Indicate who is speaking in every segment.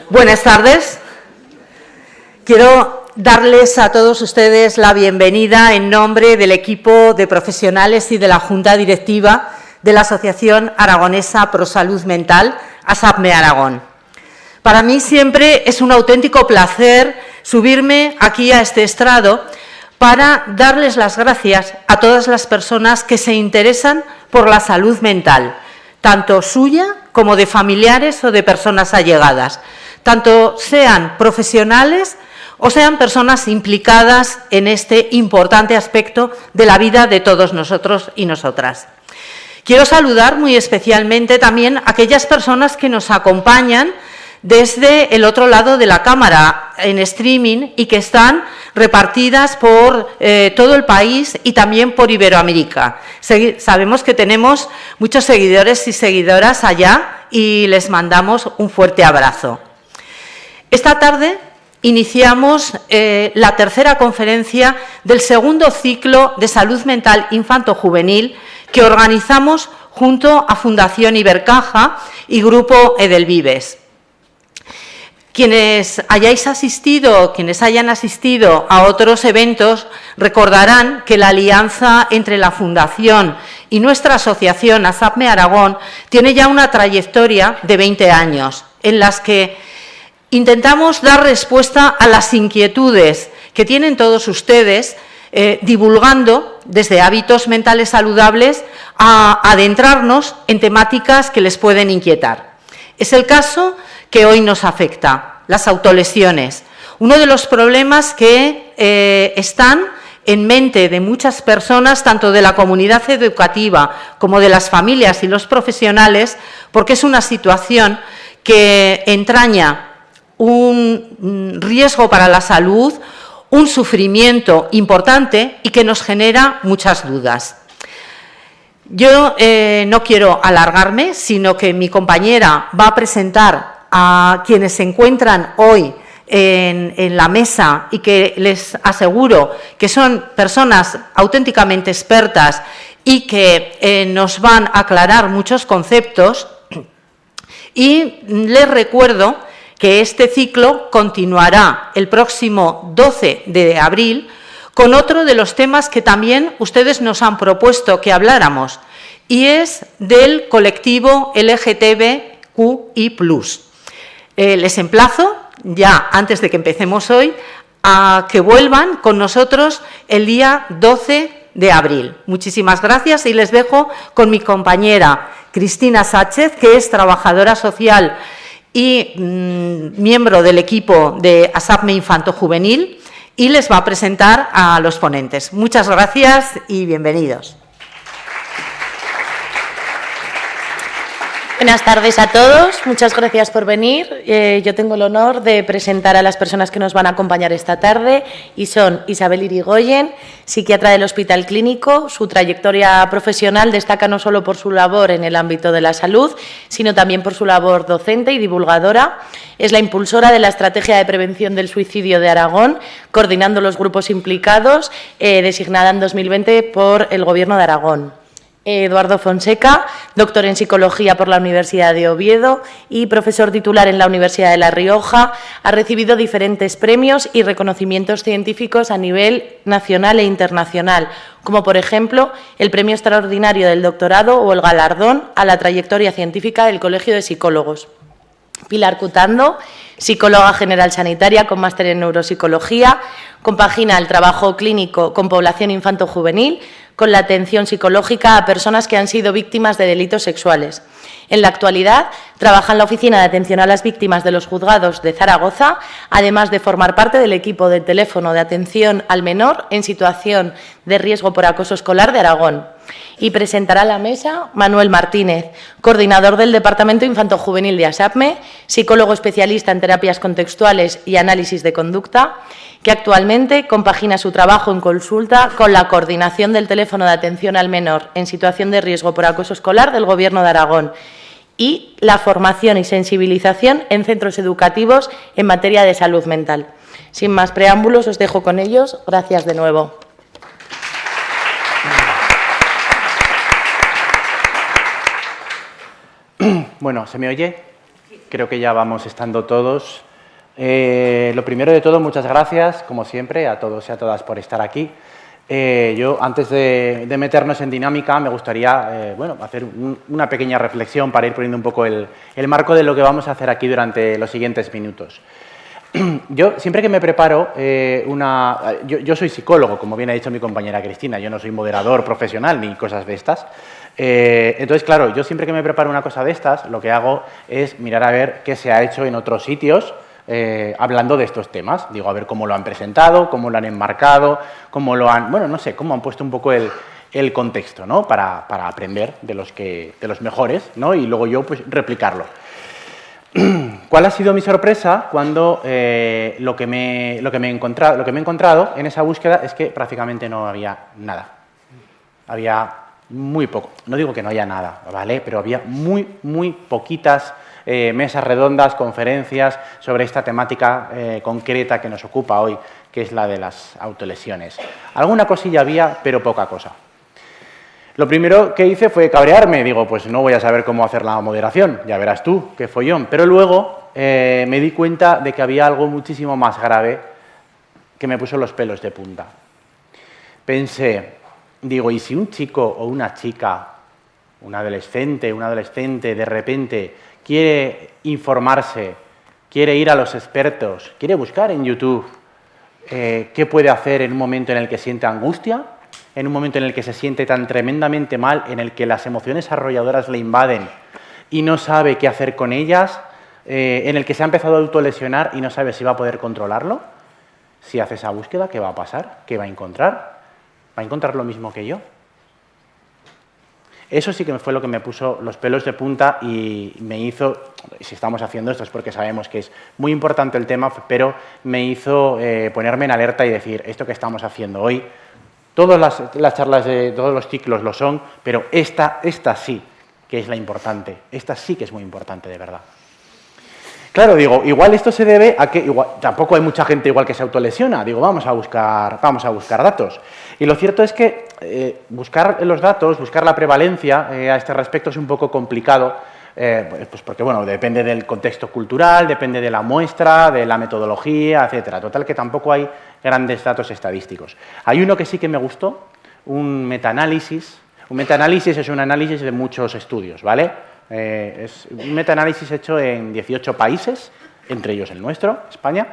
Speaker 1: Buenas tardes. Quiero darles a todos ustedes la bienvenida en nombre del equipo de profesionales y de la Junta Directiva de la Asociación Aragonesa Pro Salud Mental, ASAPME Aragón. Para mí siempre es un auténtico placer subirme aquí a este estrado para darles las gracias a todas las personas que se interesan por la salud mental, tanto suya como de familiares o de personas allegadas, tanto sean profesionales o sean personas implicadas en este importante aspecto de la vida de todos nosotros y nosotras. Quiero saludar muy especialmente también a aquellas personas que nos acompañan desde el otro lado de la cámara en streaming y que están repartidas por todo el país y también por Iberoamérica. Sabemos que tenemos muchos seguidores y seguidoras allá y les mandamos un fuerte abrazo. Esta tarde iniciamos la tercera conferencia del segundo ciclo de salud mental infanto-juvenil que organizamos junto a Fundación Ibercaja y Grupo Edelvives. Quienes hayan asistido a otros eventos recordarán que la alianza entre la Fundación y nuestra asociación ASAPME Aragón tiene ya una trayectoria de 20 años en las que intentamos dar respuesta a las inquietudes que tienen todos ustedes, divulgando desde hábitos mentales saludables a adentrarnos en temáticas que les pueden inquietar. Es el caso que hoy nos afecta, las autolesiones. Uno de los problemas que están en mente de muchas personas, tanto de la comunidad educativa como de las familias y los profesionales, porque es una situación que entraña un riesgo para la salud, un sufrimiento importante y que nos genera muchas dudas. Yo no quiero alargarme, sino que mi compañera va a presentar a quienes se encuentran hoy en la mesa y que les aseguro que son personas auténticamente expertas y que nos van a aclarar muchos conceptos. Y les recuerdo que este ciclo continuará el próximo 12 de abril con otro de los temas que también ustedes nos han propuesto que habláramos, y es del colectivo LGTBQI+. Les emplazo, ya antes de que empecemos hoy, a que vuelvan con nosotros el día 12 de abril. Muchísimas gracias y les dejo con mi compañera Cristina Sáchez, que es trabajadora social y miembro del equipo de ASAPME Infanto-Juvenil, y les va a presentar a los ponentes. Muchas gracias y bienvenidos.
Speaker 2: Buenas tardes a todos, muchas gracias por venir. Yo tengo el honor de presentar a las personas que nos van a acompañar esta tarde y son Isabel Irigoyen, psiquiatra del Hospital Clínico. Su trayectoria profesional destaca no solo por su labor en el ámbito de la salud, sino también por su labor docente y divulgadora. Es la impulsora de la Estrategia de Prevención del Suicidio de Aragón, coordinando los grupos implicados, designada en 2020 por el Gobierno de Aragón. Eduardo Fonseca, doctor en Psicología por la Universidad de Oviedo y profesor titular en la Universidad de La Rioja, ha recibido diferentes premios y reconocimientos científicos a nivel nacional e internacional, como por ejemplo el Premio Extraordinario del Doctorado o el Galardón a la Trayectoria Científica del Colegio de Psicólogos. Pilar Cutando, psicóloga general sanitaria con máster en neuropsicología, compagina el trabajo clínico con población infanto-juvenil con la atención psicológica a personas que han sido víctimas de delitos sexuales. En la actualidad, trabaja en la Oficina de Atención a las Víctimas de los Juzgados de Zaragoza, además de formar parte del equipo de teléfono de atención al menor en situación de riesgo por acoso escolar de Aragón. Y presentará a la mesa Manuel Martínez, coordinador del Departamento Infanto-Juvenil de ASAPME, psicólogo especialista en terapias contextuales y análisis de conducta, que actualmente compagina su trabajo en consulta con la coordinación del teléfono de atención al menor en situación de riesgo por acoso escolar del Gobierno de Aragón y la formación y sensibilización en centros educativos en materia de salud mental. Sin más preámbulos, os dejo con ellos. Gracias de nuevo.
Speaker 3: Bueno, ¿se me oye? creo que ya vamos estando todos. Lo primero de todo, muchas gracias, como siempre, a todos y a todas por estar aquí. Yo, antes de meternos en dinámica, me gustaría bueno, hacer una pequeña reflexión para ir poniendo un poco el marco de lo que vamos a hacer aquí durante los siguientes minutos. Yo, siempre que me preparo, yo soy psicólogo, como bien ha dicho mi compañera Cristina, yo no soy moderador profesional ni cosas de estas. Entonces, claro, yo siempre que me preparo una cosa de estas, lo que hago es mirar a ver qué se ha hecho en otros sitios, hablando de estos temas. Digo, a ver cómo lo han presentado, cómo lo han enmarcado, cómo lo han... Bueno, no sé, cómo han puesto un poco el contexto, ¿no? Para aprender de los mejores, ¿no? Y luego yo, pues, replicarlo. ¿Cuál ha sido mi sorpresa cuando lo que me he encontrado en esa búsqueda es que prácticamente no había nada? Había muy poco. No digo que no haya nada, ¿vale? Pero había muy poquitas mesas redondas, conferencias sobre esta temática concreta que nos ocupa hoy, que es la de las autolesiones. Alguna cosilla había, pero poca cosa. Lo primero que hice fue cabrearme. Digo, pues no voy a saber cómo hacer la moderación, ya verás tú, qué follón. Pero luego me di cuenta de que había algo muchísimo más grave que me puso los pelos de punta. Pensé, digo, ¿y si un chico o una chica, un adolescente, de repente quiere informarse, quiere ir a los expertos, quiere buscar en YouTube qué puede hacer en un momento en el que siente angustia, en un momento en el que se siente tan tremendamente mal, en el que las emociones arrolladoras le invaden y no sabe qué hacer con ellas, en el que se ha empezado a autolesionar y no sabe si va a poder controlarlo? Si hace esa búsqueda, ¿qué va a pasar? ¿Qué va a encontrar? ¿Va a encontrar lo mismo que yo? Eso sí que fue lo que me puso los pelos de punta y me hizo, si estamos haciendo esto es porque sabemos que es muy importante el tema, pero me hizo ponerme en alerta y decir, esto que estamos haciendo hoy, todas las charlas de todos los ciclos lo son, pero esta sí que es la importante, esta sí que es muy importante de verdad. Claro, digo, igual esto se debe a que tampoco hay mucha gente igual que se autolesiona. Digo, vamos a buscar datos. Y lo cierto es que buscar los datos, buscar la prevalencia a este respecto es un poco complicado, pues porque, bueno, depende del contexto cultural, depende de la muestra, de la metodología, etcétera. Total, que tampoco hay grandes datos estadísticos. Hay uno que sí que me gustó, un metaanálisis. Un metaanálisis es un análisis de muchos estudios, ¿vale? Es un metaanálisis hecho en 18 países, entre ellos el nuestro, España,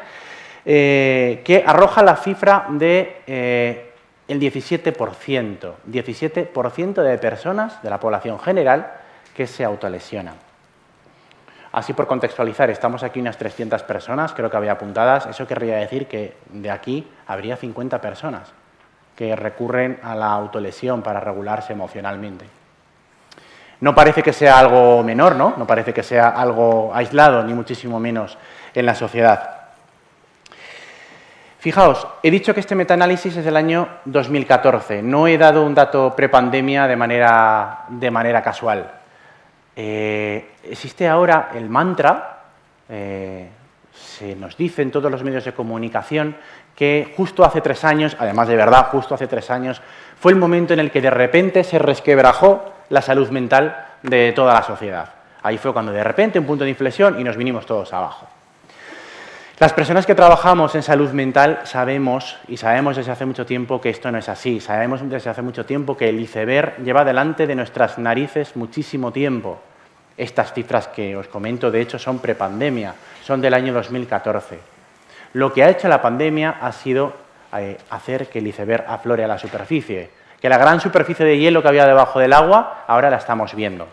Speaker 3: que arroja la cifra de el 17% de personas de la población general que se autolesionan. Así, por contextualizar, estamos aquí unas 300 personas, creo que había apuntadas. Eso querría decir que de aquí habría 50 personas que recurren a la autolesión para regularse emocionalmente. No parece que sea algo menor, ¿no? No parece que sea algo aislado, ni muchísimo menos en la sociedad. Fijaos, he dicho que este metaanálisis es del año 2014. No he dado un dato prepandemia de manera casual. Existe ahora el mantra, se nos dice en todos los medios de comunicación que justo hace 3 años, además de verdad, justo hace 3 años, fue el momento en el que de repente se resquebrajó la salud mental de toda la sociedad. Ahí fue cuando de repente un punto de inflexión y nos vinimos todos abajo. Las personas que trabajamos en salud mental sabemos desde hace mucho tiempo que esto no es así. Sabemos desde hace mucho tiempo que el iceberg lleva delante de nuestras narices muchísimo tiempo. Estas cifras que os comento, de hecho, son prepandemia, son del año 2014. Lo que ha hecho la pandemia ha sido hacer que el iceberg aflore a la superficie, que la gran superficie de hielo que había debajo del agua ahora la estamos viendo.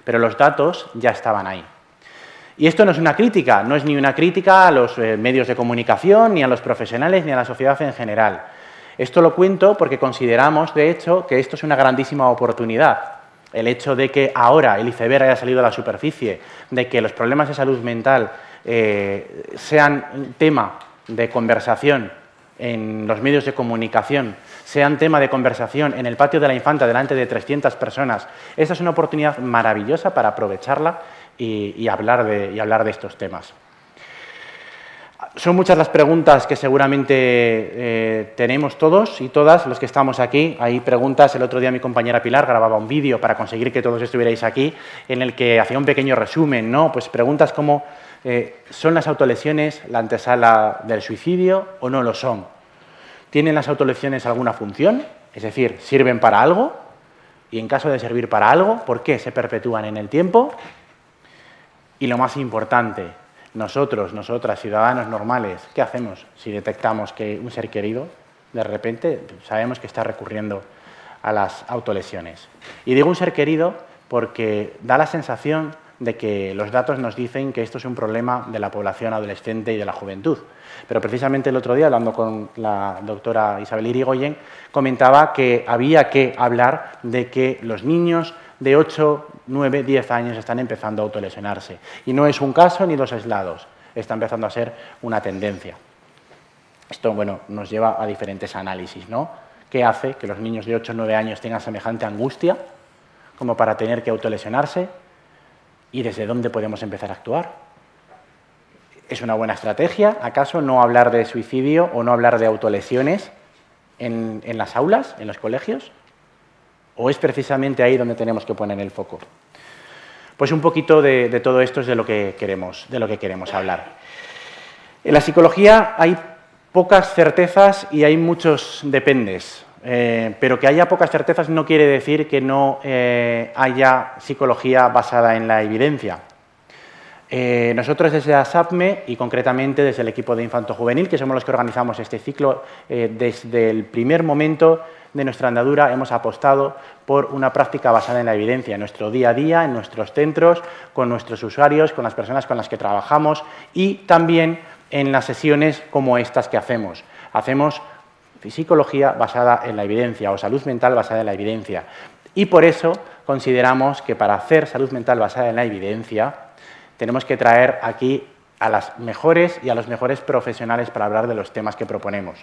Speaker 3: Pero los datos ya estaban ahí. Y esto no es una crítica, no es ni una crítica a los medios de comunicación, ni a los profesionales, ni a la sociedad en general. Esto lo cuento porque consideramos, de hecho, que esto es una grandísima oportunidad. El hecho de que ahora el iceberg haya salido a la superficie, de que los problemas de salud mental sean un tema de conversación en los medios de comunicación, sean tema de conversación en el patio de la Infanta delante de 300 personas. Esta es una oportunidad maravillosa para aprovecharla y hablar de estos temas. Son muchas las preguntas que seguramente tenemos todos y todas los que estamos aquí. Hay preguntas, el otro día mi compañera Pilar grababa un vídeo para conseguir que todos estuvierais aquí, en el que hacía un pequeño resumen, ¿no? Pues preguntas como, ¿son las autolesiones la antesala del suicidio o no lo son? ¿Tienen las autolesiones alguna función? Es decir, ¿sirven para algo? Y en caso de servir para algo, ¿por qué se perpetúan en el tiempo? Y lo más importante, nosotros, nosotras, ciudadanos normales, ¿qué hacemos si detectamos que un ser querido, de repente, sabemos que está recurriendo a las autolesiones? Y digo un ser querido porque da la sensación de que los datos nos dicen que esto es un problema de la población adolescente y de la juventud. Pero precisamente el otro día, hablando con la doctora Isabel Irigoyen, comentaba que había que hablar de que los niños de 8, 9, 10 años están empezando a autolesionarse. Y no es un caso ni dos aislados, está empezando a ser una tendencia. Esto, bueno, nos lleva a diferentes análisis, ¿no? ¿Qué hace que los niños de 8 o 9 años tengan semejante angustia como para tener que autolesionarse? ¿Y desde dónde podemos empezar a actuar? ¿Es una buena estrategia, acaso, no hablar de suicidio o no hablar de autolesiones en las aulas, en los colegios? ¿O es precisamente ahí donde tenemos que poner el foco? Pues un poquito de todo esto es de lo que queremos hablar. En la psicología hay pocas certezas y hay muchos dependes. Pero que haya pocas certezas no quiere decir que no haya psicología basada en la evidencia. Nosotros desde ASAPME y concretamente desde el equipo de infanto-juvenil, que somos los que organizamos este ciclo, desde el primer momento de nuestra andadura hemos apostado por una práctica basada en la evidencia, en nuestro día a día, en nuestros centros, con nuestros usuarios, con las personas con las que trabajamos y también en las sesiones como estas que hacemos. Hacemos psicología basada en la evidencia o salud mental basada en la evidencia. Y por eso consideramos que para hacer salud mental basada en la evidencia tenemos que traer aquí a las mejores y a los mejores profesionales para hablar de los temas que proponemos.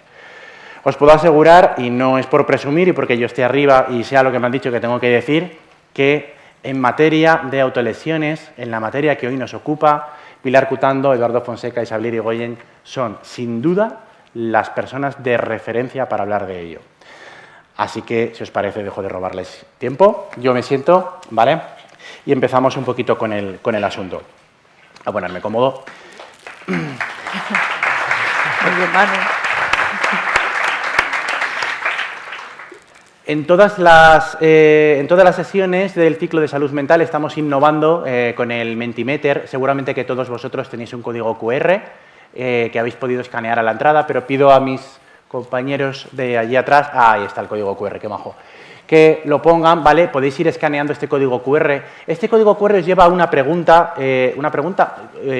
Speaker 3: Os puedo asegurar, y no es por presumir y porque yo esté arriba y sea lo que me han dicho que tengo que decir, que en materia de autolesiones, en la materia que hoy nos ocupa, Pilar Cutando, Eduardo Fonseca y Isabel Irigoyen son, sin duda, las personas de referencia para hablar de ello. Así que, si os parece, dejo de robarles tiempo. Yo me siento, ¿vale? Y empezamos un poquito con el asunto. A ponerme cómodo.
Speaker 1: Muy bien, Manu.
Speaker 3: En todas las sesiones del ciclo de salud mental estamos innovando con el Mentimeter. Seguramente que todos vosotros tenéis un código QR que habéis podido escanear a la entrada, pero pido a mis compañeros de allí atrás, ahí está el código QR, qué majo, que lo pongan, ¿vale? Podéis ir escaneando este código QR. Este código QR os lleva a una pregunta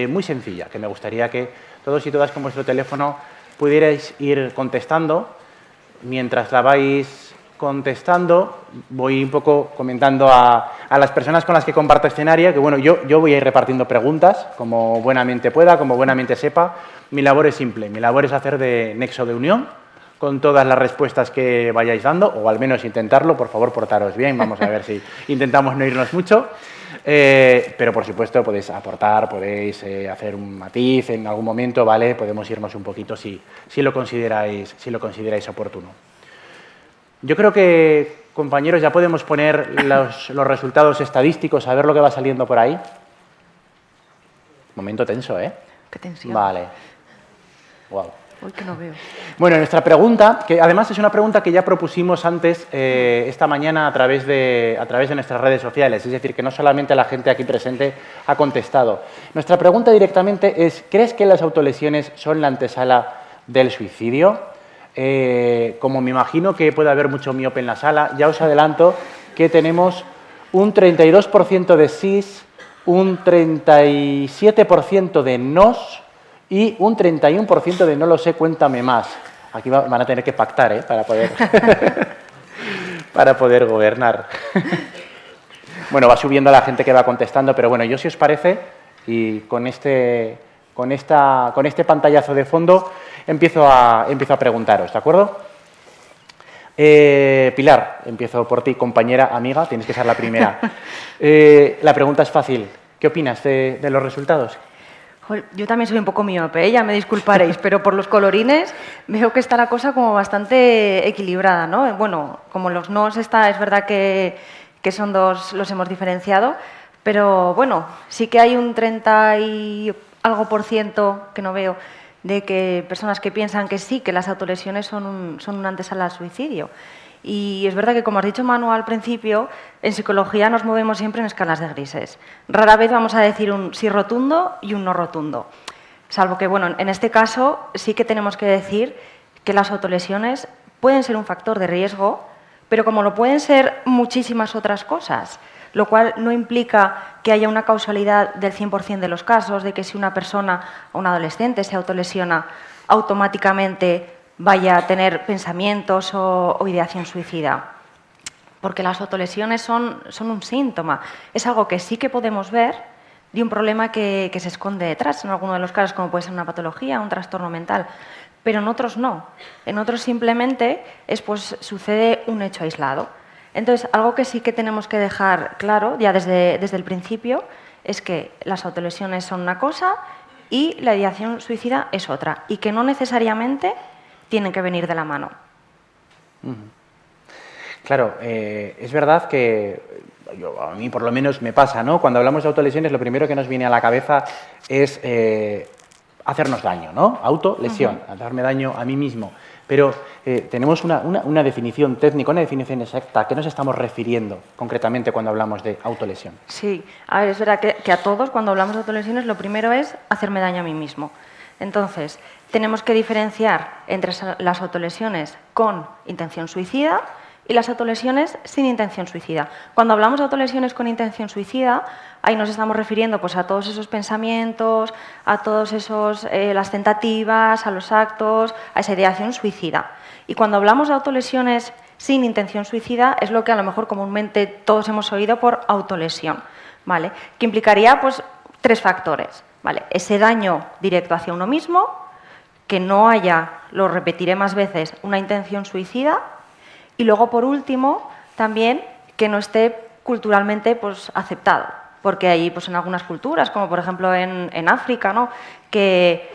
Speaker 3: muy sencilla, que me gustaría que todos y todas con vuestro teléfono pudierais ir contestando. Mientras la vais contestando, voy un poco comentando a las personas con las que comparto escenario, que bueno, yo voy a ir repartiendo preguntas, como buenamente pueda, como buenamente sepa. Mi labor es simple, mi labor es hacer de nexo de unión con todas las respuestas que vayáis dando, o al menos intentarlo, por favor, portaros bien, vamos a ver si intentamos no irnos mucho. Pero, por supuesto, podéis aportar, podéis hacer un matiz en algún momento, ¿vale? Podemos irnos un poquito si lo consideráis oportuno. Yo creo que, compañeros, ya podemos poner los resultados estadísticos, a ver lo que va saliendo por ahí. Momento tenso, ¿eh?
Speaker 1: Qué tensión.
Speaker 3: Vale. Wow.
Speaker 1: Uy, que no veo.
Speaker 3: Bueno, nuestra pregunta, que además es una pregunta que ya propusimos antes esta mañana a través de nuestras redes sociales, es decir, que no solamente la gente aquí presente ha contestado. Nuestra pregunta directamente es, ¿crees que las autolesiones son la antesala del suicidio? Como me imagino que puede haber mucho miope en la sala, ya os adelanto que tenemos un 32% de sís, un 37% de nos y un 31% de no lo sé, cuéntame más. Aquí van a tener que pactar, para poder, para poder gobernar. Bueno, va subiendo la gente que va contestando, pero bueno, yo si os parece, y con este pantallazo de fondo, empiezo a preguntaros, ¿de acuerdo? Pilar, empiezo por ti, compañera, amiga, tienes que ser la primera. La pregunta es fácil. ¿Qué opinas de los resultados?
Speaker 4: Yo también soy un poco miope, ya me disculparéis, pero por los colorines veo que está la cosa como bastante equilibrada, ¿no? Bueno, como los nos está, es verdad que son dos, los hemos diferenciado, pero bueno, sí que hay un 30 y algo % que no veo de que personas que piensan que sí, que las autolesiones son una antesala al suicidio. Y es verdad que, como has dicho, Manu, al principio, en psicología nos movemos siempre en escalas de grises. Rara vez vamos a decir un sí rotundo y un no rotundo. Salvo que, bueno, en este caso sí que tenemos que decir que las autolesiones pueden ser un factor de riesgo, pero como lo pueden ser muchísimas otras cosas, lo cual no implica que haya una causalidad del 100% de los casos, de que si una persona o un adolescente se autolesiona, automáticamente vaya a tener pensamientos o ideación suicida. Porque las autolesiones son un síntoma. Es algo que sí que podemos ver de un problema que se esconde detrás, en algunos de los casos, como puede ser una patología, un trastorno mental, pero en otros no. En otros simplemente sucede un hecho aislado. Entonces, algo que sí que tenemos que dejar claro, ya desde el principio, es que las autolesiones son una cosa y la ideación suicida es otra, y que no necesariamente tienen que venir de la mano.
Speaker 3: Claro, es verdad que a mí por lo menos me pasa, ¿no? Cuando hablamos de autolesiones, lo primero que nos viene a la cabeza es hacernos daño, ¿no? Autolesión, hacerme daño a mí mismo. Pero tenemos una definición técnica, una definición exacta. ¿A qué nos estamos refiriendo concretamente cuando hablamos de autolesión?
Speaker 4: Sí, a ver, es verdad que a todos, cuando hablamos de autolesiones, lo primero es hacerme daño a mí mismo. Entonces, tenemos que diferenciar entre las autolesiones con intención suicida y las autolesiones sin intención suicida. Cuando hablamos de autolesiones con intención suicida, ahí nos estamos refiriendo pues, a todos esos pensamientos, a todos esos, las tentativas, a los actos, a esa ideación suicida. Y cuando hablamos de autolesiones sin intención suicida, es lo que a lo mejor comúnmente todos hemos oído por autolesión, ¿vale? Que implicaría pues, 3 factores, ¿vale? Ese daño directo hacia uno mismo, que no haya, lo repetiré más veces, una intención suicida, y luego, por último, también que no esté culturalmente pues, aceptado, porque hay pues, en algunas culturas, como por ejemplo en África, ¿no? que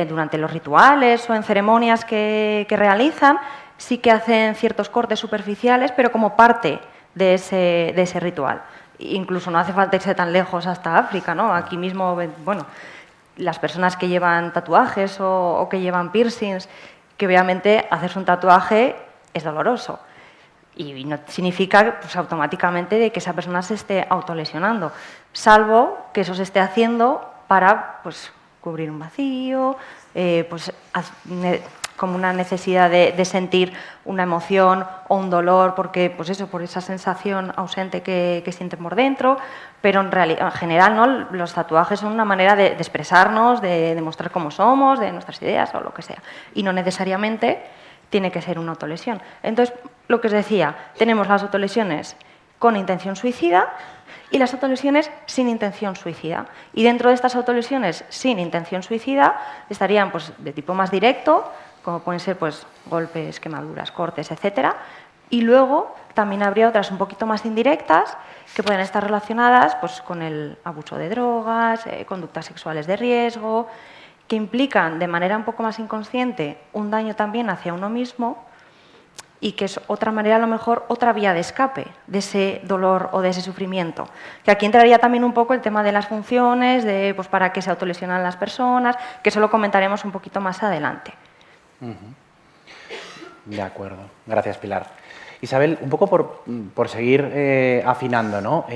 Speaker 4: durante los rituales o en ceremonias que realizan, sí que hacen ciertos cortes superficiales, pero como parte de ese ritual. Incluso no hace falta irse tan lejos hasta África, ¿no? Aquí mismo, bueno, las personas que llevan tatuajes o que llevan piercings, que obviamente hacerse un tatuaje es doloroso y no significa pues, automáticamente de que esa persona se esté autolesionando, salvo que eso se esté haciendo para pues, cubrir un vacío, como una necesidad de sentir una emoción o un dolor, porque pues eso, por esa sensación ausente que sienten por dentro, pero en general ¿no? Los tatuajes son una manera de expresarnos, de demostrar cómo somos, de nuestras ideas o lo que sea, y no necesariamente tiene que ser una autolesión. Entonces, lo que os decía, tenemos las autolesiones con intención suicida y las autolesiones sin intención suicida. Y dentro de estas autolesiones sin intención suicida estarían pues, de tipo más directo, como pueden ser pues, golpes, quemaduras, cortes, etc. Y luego también habría otras un poquito más indirectas que pueden estar relacionadas pues, con el abuso de drogas, conductas sexuales de riesgo, que implican de manera un poco más inconsciente un daño también hacia uno mismo y que es otra manera, a lo mejor, otra vía de escape de ese dolor o de ese sufrimiento. Que aquí entraría también un poco el tema de las funciones, de pues, para qué se autolesionan las personas, que eso lo comentaremos un poquito más adelante.
Speaker 3: De acuerdo. Gracias, Pilar. Isabel, un poco por seguir afinando, ¿no?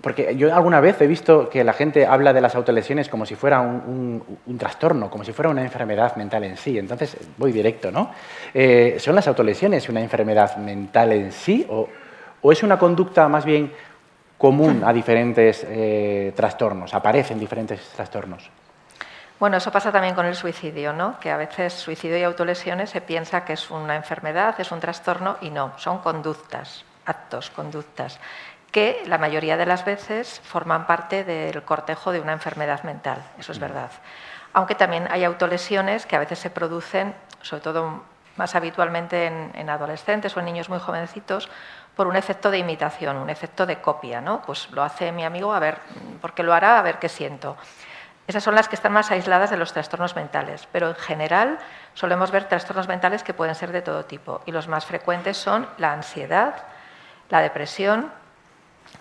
Speaker 3: Porque yo alguna vez he visto que la gente habla de las autolesiones como si fuera un trastorno, como si fuera una enfermedad mental en sí. Entonces, voy directo, ¿no? ¿Son las autolesiones una enfermedad mental en sí o es una conducta más bien común a diferentes trastornos? ¿Aparecen diferentes trastornos?
Speaker 5: Bueno, eso pasa también con el suicidio, ¿no? Que a veces suicidio y autolesiones se piensa que es una enfermedad, es un trastorno y no, son conductas, actos, conductas, que la mayoría de las veces forman parte del cortejo de una enfermedad mental, eso es verdad. Aunque también hay autolesiones que a veces se producen, sobre todo más habitualmente en adolescentes o en niños muy jovencitos, por un efecto de imitación, un efecto de copia, ¿no? Pues lo hace mi amigo, a ver, ¿por qué lo hará? A ver qué siento. Esas son las que están más aisladas de los trastornos mentales, pero en general solemos ver trastornos mentales que pueden ser de todo tipo y los más frecuentes son la ansiedad, la depresión,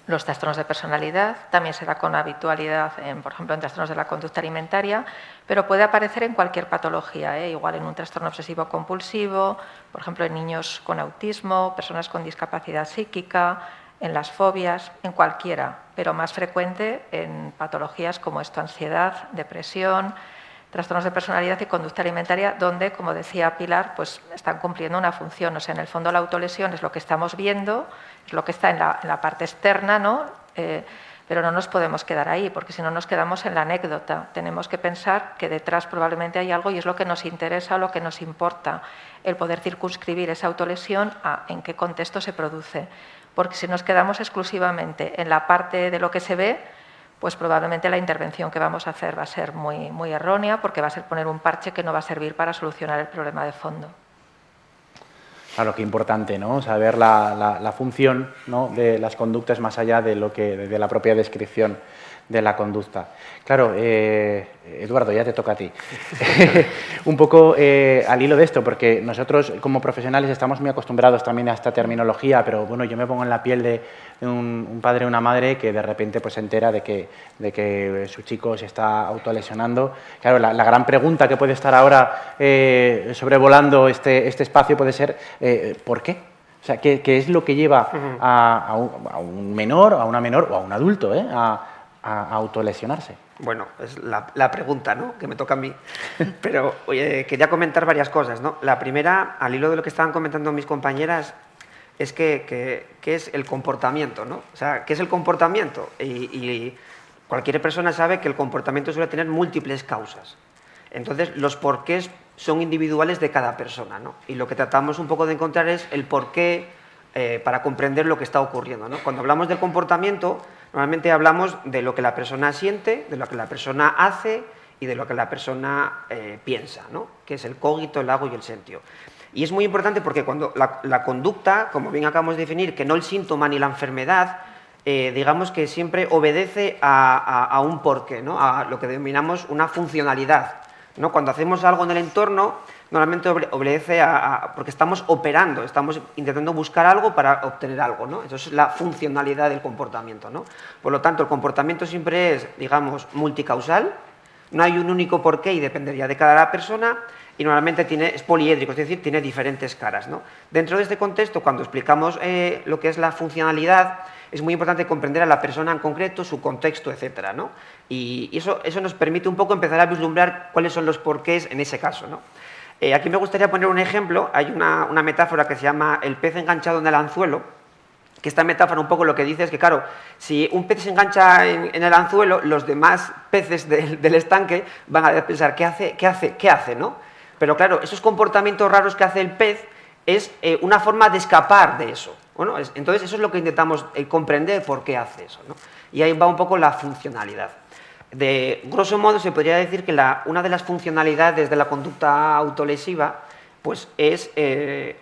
Speaker 5: los trastornos de personalidad, también se da con habitualidad, por ejemplo, en trastornos de la conducta alimentaria, pero puede aparecer en cualquier patología, igual en un trastorno obsesivo-compulsivo, por ejemplo, en niños con autismo, personas con discapacidad psíquica, en las fobias, en cualquiera, pero más frecuente en patologías como esto, ansiedad, depresión, trastornos de personalidad y conducta alimentaria, donde, como decía Pilar, pues están cumpliendo una función. O sea, en el fondo la autolesión es lo que estamos viendo, es lo que está en la parte externa, ¿no? Pero no nos podemos quedar ahí, porque si no nos quedamos en la anécdota. Tenemos que pensar que detrás probablemente hay algo y es lo que nos interesa, lo que nos importa, el poder circunscribir esa autolesión a en qué contexto se produce. Porque si nos quedamos exclusivamente en la parte de lo que se ve, pues probablemente la intervención que vamos a hacer va a ser muy, muy errónea, porque va a ser poner un parche que no va a servir para solucionar el problema de fondo.
Speaker 3: Claro, qué importante, ¿no? Saber la función, ¿no?, de las conductas más allá de la propia descripción de la conducta. Claro, Eduardo, ya te toca a ti. Un poco al hilo de esto, porque nosotros como profesionales estamos muy acostumbrados también a esta terminología, pero bueno, yo me pongo en la piel de un padre o una madre que de repente pues se entera de que su chico se está autolesionando. Claro, la gran pregunta que puede estar ahora sobrevolando este espacio puede ser ¿por qué? O sea, ¿qué es lo que lleva a un menor, a una menor o a un adulto a autolesionarse?
Speaker 6: Bueno, es la pregunta, ¿no?, que me toca a mí. Pero oye, quería comentar varias cosas, ¿no? La primera, al hilo de lo que estaban comentando mis compañeras, es que es el comportamiento, ¿no? O sea, ¿qué es el comportamiento? Y cualquier persona sabe que el comportamiento suele tener múltiples causas. Entonces, los porqués son individuales de cada persona, ¿no? Y lo que tratamos un poco de encontrar es el porqué para comprender lo que está ocurriendo, ¿no? Cuando hablamos del comportamiento, normalmente hablamos de lo que la persona siente, de lo que la persona hace y de lo que la persona piensa, ¿no?, que es el cogito, el hago y el sentio. Y es muy importante porque cuando la conducta, como bien acabamos de definir, que no el síntoma ni la enfermedad, digamos que siempre obedece a un porqué, ¿no?, a lo que denominamos una funcionalidad, ¿no? Cuando hacemos algo en el entorno, normalmente obedece porque estamos operando, estamos intentando buscar algo para obtener algo, ¿no? Eso es la funcionalidad del comportamiento, ¿no? Por lo tanto, el comportamiento siempre es, digamos, multicausal, no hay un único porqué y dependería de cada persona, y normalmente es poliédrico, es decir, tiene diferentes caras, ¿no? Dentro de este contexto, cuando explicamos lo que es la funcionalidad, es muy importante comprender a la persona en concreto, su contexto, etcétera, ¿no? Y eso nos permite un poco empezar a vislumbrar cuáles son los porqués en ese caso, ¿no? Aquí me gustaría poner un ejemplo. Hay una metáfora que se llama el pez enganchado en el anzuelo, que esta metáfora un poco lo que dice es que, claro, si un pez se engancha en el anzuelo, los demás peces del estanque van a pensar, ¿qué hace, ¿no? Pero claro, esos comportamientos raros que hace el pez es una forma de escapar de eso. Bueno, entonces eso es lo que intentamos comprender por qué hace eso, ¿no? Y ahí va un poco la funcionalidad. De grosso modo se podría decir que una de las funcionalidades de la conducta autolesiva pues es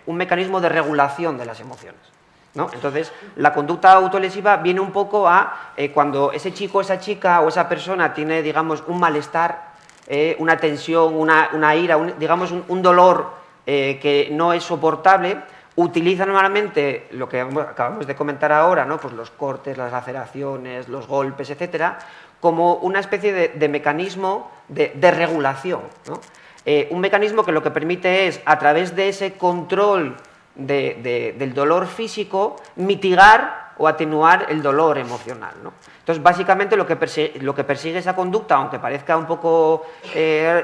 Speaker 6: un mecanismo de regulación de las emociones, ¿no? Entonces, la conducta autolesiva viene un poco a cuando ese chico, esa chica o esa persona tiene, digamos, un malestar, una tensión, una ira, digamos, un dolor que no es soportable, utiliza normalmente lo que acabamos de comentar ahora, ¿no?, pues los cortes, las laceraciones, los golpes, etcétera, como una especie de mecanismo de regulación, ¿no? Un mecanismo que lo que permite es, a través de ese control del dolor físico, mitigar o atenuar el dolor emocional, ¿no? Entonces, básicamente lo que persigue esa conducta, aunque parezca un poco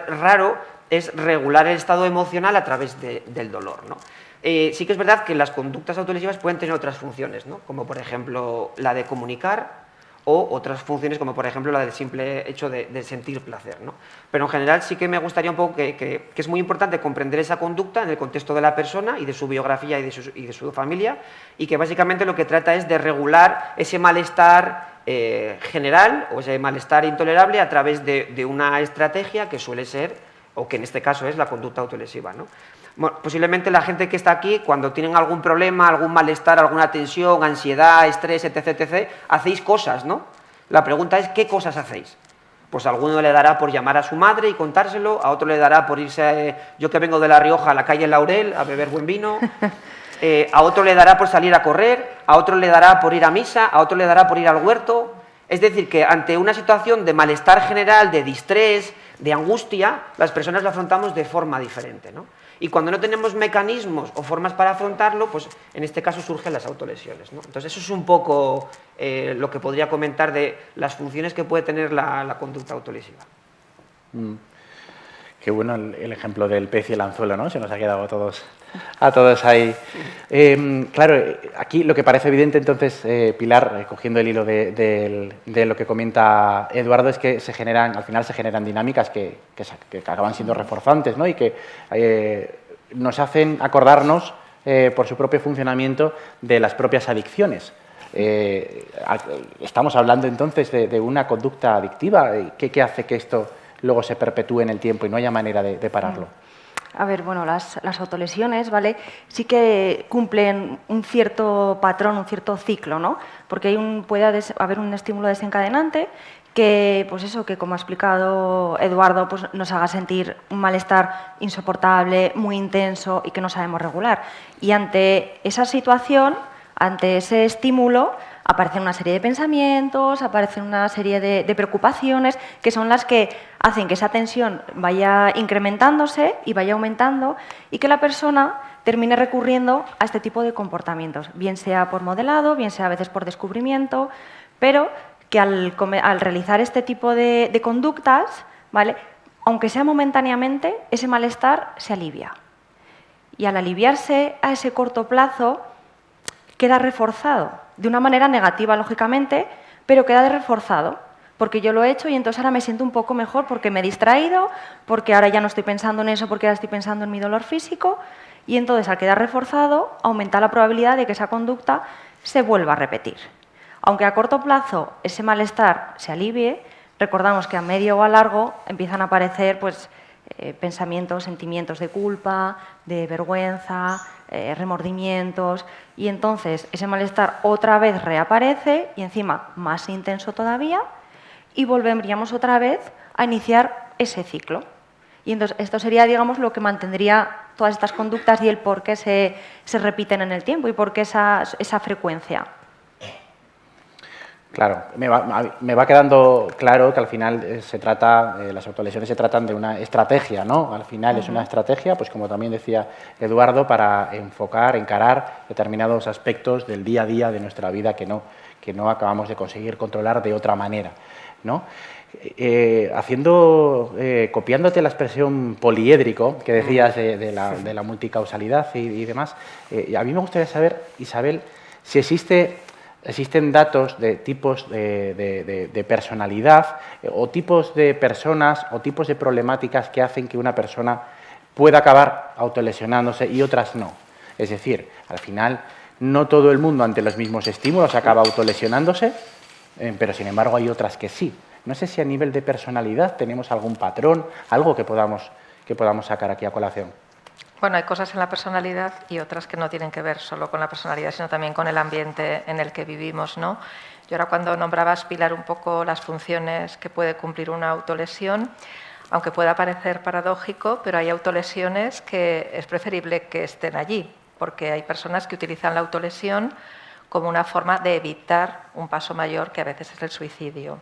Speaker 6: raro, es regular el estado emocional a través del dolor, ¿no? Sí que es verdad que las conductas autolesivas pueden tener otras funciones, ¿no?, como por ejemplo la de comunicar, o otras funciones como por ejemplo la del simple hecho de sentir placer, ¿no? Pero en general sí que me gustaría un poco que es muy importante comprender esa conducta en el contexto de la persona y de su biografía y de su familia, y que básicamente lo que trata es de regular ese malestar general o ese malestar intolerable a través de una estrategia que suele ser, o que en este caso es, la conducta autolesiva, ¿no? Bueno, posiblemente la gente que está aquí, cuando tienen algún problema, algún malestar, alguna tensión, ansiedad, estrés, etc., etc., hacéis cosas, ¿no? La pregunta es, ¿qué cosas hacéis? Pues a alguno le dará por llamar a su madre y contárselo, a otro le dará por irse, yo que vengo de La Rioja, a la calle Laurel, a beber buen vino, a otro le dará por salir a correr, a otro le dará por ir a misa, a otro le dará por ir al huerto. Es decir, que ante una situación de malestar general, de distrés, de angustia, las personas lo afrontamos de forma diferente, ¿no? Y cuando no tenemos mecanismos o formas para afrontarlo, pues en este caso surgen las autolesiones, ¿no? Entonces eso es un poco lo que podría comentar de las funciones que puede tener la conducta autolesiva.
Speaker 3: Qué bueno el ejemplo del pez y el anzuelo, ¿no? Se nos ha quedado a todos ahí. Claro, aquí lo que parece evidente entonces, Pilar, cogiendo el hilo de lo que comenta Eduardo, es que al final se generan dinámicas que acaban siendo reforzantes, ¿no? Y que nos hacen acordarnos por su propio funcionamiento de las propias adicciones. Estamos hablando entonces de una conducta adictiva. ¿Qué hace que esto luego se perpetúe en el tiempo y no haya manera de pararlo?
Speaker 4: A ver, bueno, las autolesiones, ¿vale? Sí que cumplen un cierto patrón, un cierto ciclo, ¿no? Porque puede haber un estímulo desencadenante que, pues eso, que como ha explicado Eduardo, pues nos haga sentir un malestar insoportable, muy intenso y que no sabemos regular. Y ante esa situación, ante ese estímulo, aparecen una serie de pensamientos, aparecen una serie de preocupaciones que son las que hacen que esa tensión vaya incrementándose y vaya aumentando y que la persona termine recurriendo a este tipo de comportamientos, bien sea por modelado, bien sea a veces por descubrimiento, pero que al realizar este tipo de conductas, ¿vale?, aunque sea momentáneamente, ese malestar se alivia. Y al aliviarse a ese corto plazo, queda reforzado, de una manera negativa, lógicamente, pero queda reforzado, porque yo lo he hecho y entonces ahora me siento un poco mejor porque me he distraído, porque ahora ya no estoy pensando en eso, porque ahora estoy pensando en mi dolor físico, y entonces al quedar reforzado aumenta la probabilidad de que esa conducta se vuelva a repetir. Aunque a corto plazo ese malestar se alivie, recordamos que a medio o a largo empiezan a aparecer pues, pensamientos, sentimientos de culpa, de vergüenza, remordimientos, y entonces ese malestar otra vez reaparece y encima más intenso todavía y volveríamos otra vez a iniciar ese ciclo. Y entonces esto sería, digamos, lo que mantendría todas estas conductas y el por qué se repiten en el tiempo y por qué esa frecuencia.
Speaker 3: Claro, me va quedando claro que al final las autolesiones se tratan de una estrategia, ¿no? Al final es una estrategia, pues como también decía Eduardo, para encarar determinados aspectos del día a día de nuestra vida que no acabamos de conseguir controlar de otra manera, ¿no? Copiándote la expresión poliédrico que decías de la multicausalidad y demás, a mí me gustaría saber, Isabel, si existen datos de tipos de personalidad o tipos de personas o tipos de problemáticas que hacen que una persona pueda acabar autolesionándose y otras no. Es decir, al final, no todo el mundo ante los mismos estímulos acaba autolesionándose, pero sin embargo hay otras que sí. No sé si a nivel de personalidad tenemos algún patrón, algo que podamos sacar aquí a colación.
Speaker 5: Bueno, hay cosas en la personalidad y otras que no tienen que ver solo con la personalidad, sino también con el ambiente en el que vivimos, ¿no? Yo ahora cuando nombrabas, Pilar, un poco las funciones que puede cumplir una autolesión, aunque pueda parecer paradójico, pero hay autolesiones que es preferible que estén allí, porque hay personas que utilizan la autolesión como una forma de evitar un paso mayor que a veces es el suicidio.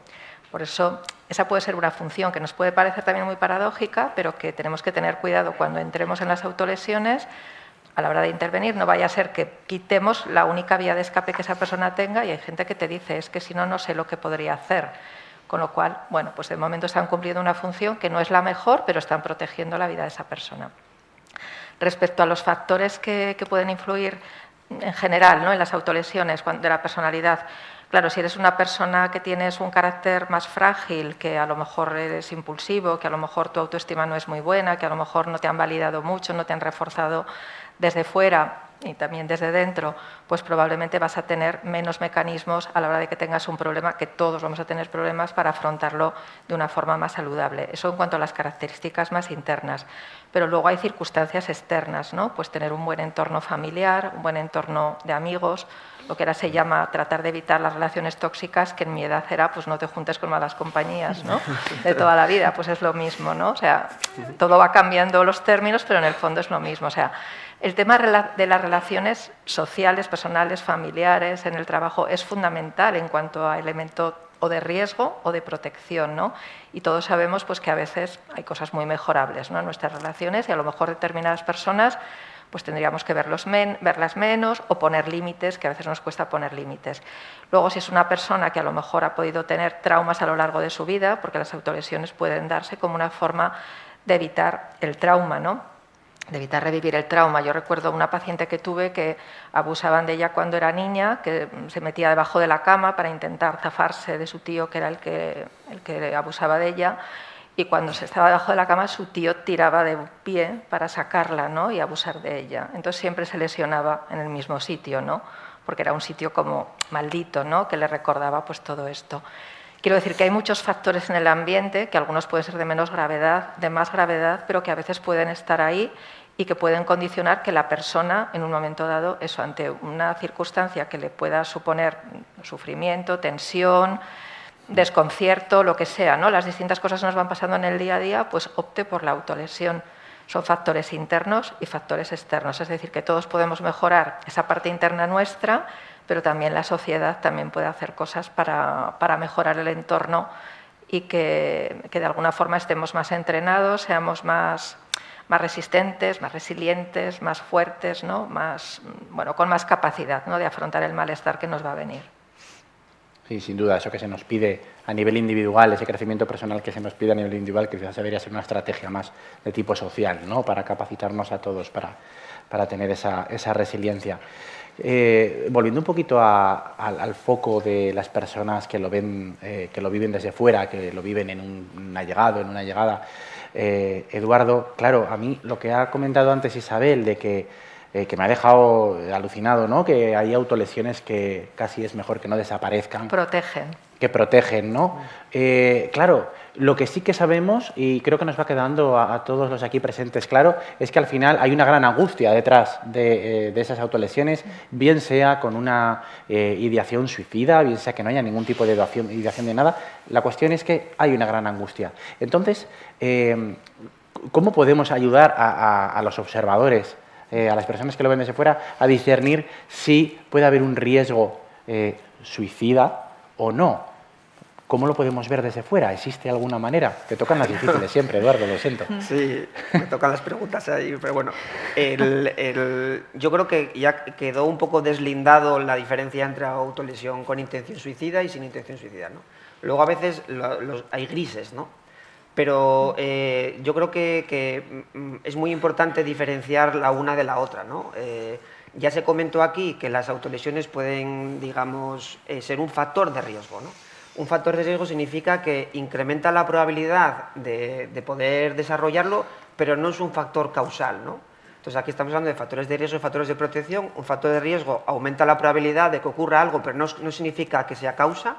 Speaker 5: Por eso, esa puede ser una función que nos puede parecer también muy paradójica, pero que tenemos que tener cuidado cuando entremos en las autolesiones, a la hora de intervenir, no vaya a ser que quitemos la única vía de escape que esa persona tenga y hay gente que te dice, es que si no, no sé lo que podría hacer. Con lo cual, bueno, pues de momento están cumpliendo una función que no es la mejor, pero están protegiendo la vida de esa persona. Respecto a los factores que pueden influir en general, ¿no?, en las autolesiones de la personalidad, claro, si eres una persona que tienes un carácter más frágil, que a lo mejor eres impulsivo, que a lo mejor tu autoestima no es muy buena, que a lo mejor no te han validado mucho, no te han reforzado desde fuera, y también desde dentro, pues probablemente vas a tener menos mecanismos a la hora de que tengas un problema, que todos vamos a tener problemas para afrontarlo de una forma más saludable. Eso en cuanto a las características más internas. Pero luego hay circunstancias externas, ¿no? Pues tener un buen entorno familiar, un buen entorno de amigos, lo que ahora se llama tratar de evitar las relaciones tóxicas, que en mi edad era, pues no te juntes con malas compañías, ¿no? De toda la vida, pues es lo mismo, ¿no? O sea, todo va cambiando los términos, pero en el fondo es lo mismo. O sea, el tema de las relaciones sociales, personales, familiares, en el trabajo, es fundamental en cuanto a elemento o de riesgo o de protección, ¿no? Y todos sabemos pues, que a veces hay cosas muy mejorables, ¿no?, en nuestras relaciones, y a lo mejor determinadas personas pues tendríamos que verlas menos o poner límites, que a veces nos cuesta poner límites. Luego, si es una persona que a lo mejor ha podido tener traumas a lo largo de su vida, porque las autolesiones pueden darse como una forma de evitar el trauma, ¿no?, de evitar revivir el trauma. Yo recuerdo una paciente que tuve que abusaban de ella cuando era niña, que se metía debajo de la cama para intentar zafarse de su tío, que era el que abusaba de ella, y cuando se estaba debajo de la cama su tío tiraba de un pie para sacarla, ¿no?, y abusar de ella. Entonces siempre se lesionaba en el mismo sitio, ¿no?, porque era un sitio como maldito, ¿no?, que le recordaba pues, todo esto. Quiero decir que hay muchos factores en el ambiente, que algunos pueden ser de menos gravedad, de más gravedad, pero que a veces pueden estar ahí y que pueden condicionar que la persona, en un momento dado, eso, ante una circunstancia que le pueda suponer sufrimiento, tensión, desconcierto, lo que sea, ¿no?, las distintas cosas que nos van pasando en el día a día, pues opte por la autolesión. Son factores internos y factores externos, es decir, que todos podemos mejorar esa parte interna nuestra, pero también la sociedad también puede hacer cosas para mejorar el entorno y que de alguna forma estemos más entrenados, seamos más resistentes, más resilientes, más fuertes, ¿no?, más, bueno, con más capacidad, ¿no?, de afrontar el malestar que nos va a venir.
Speaker 3: Sí, sin duda, eso que se nos pide a nivel individual, ese crecimiento personal que se nos pide a nivel individual, quizás debería ser una estrategia más de tipo social, ¿no?, para capacitarnos a todos, para tener esa resiliencia. Volviendo un poquito al foco de las personas que lo ven, que lo viven desde fuera, que lo viven en un allegado, en una llegada, Eduardo, claro, a mí lo que ha comentado antes Isabel, de que me ha dejado alucinado, ¿no?, que hay autolesiones que casi es mejor que no desaparezcan.
Speaker 5: Protegen.
Speaker 3: Que protegen, ¿no? Claro, lo que sí que sabemos, y creo que nos va quedando a todos los aquí presentes claro, es que al final hay una gran angustia detrás de esas autolesiones, bien sea con una ideación suicida, bien sea que no haya ningún tipo de ideación de nada. La cuestión es que hay una gran angustia. Entonces, ¿cómo podemos ayudar a los observadores, a las personas que lo ven desde fuera, a discernir si puede haber un riesgo suicida o no? ¿Cómo lo podemos ver desde fuera? ¿Existe alguna manera? Te tocan las difíciles siempre, Eduardo, lo siento.
Speaker 6: Sí, me tocan las preguntas ahí, pero bueno. Yo creo que ya quedó un poco deslindado la diferencia entre autolesión con intención suicida y sin intención suicida, ¿no? Luego a veces hay grises, ¿no? Pero yo creo que es muy importante diferenciar la una de la otra, ¿no? Ya se comentó aquí que las autolesiones pueden, digamos, ser un factor de riesgo, ¿no? Un factor de riesgo significa que incrementa la probabilidad de poder desarrollarlo, pero no es un factor causal, ¿no? Entonces aquí estamos hablando de factores de riesgo y factores de protección. Un factor de riesgo aumenta la probabilidad de que ocurra algo, pero no significa que sea causa,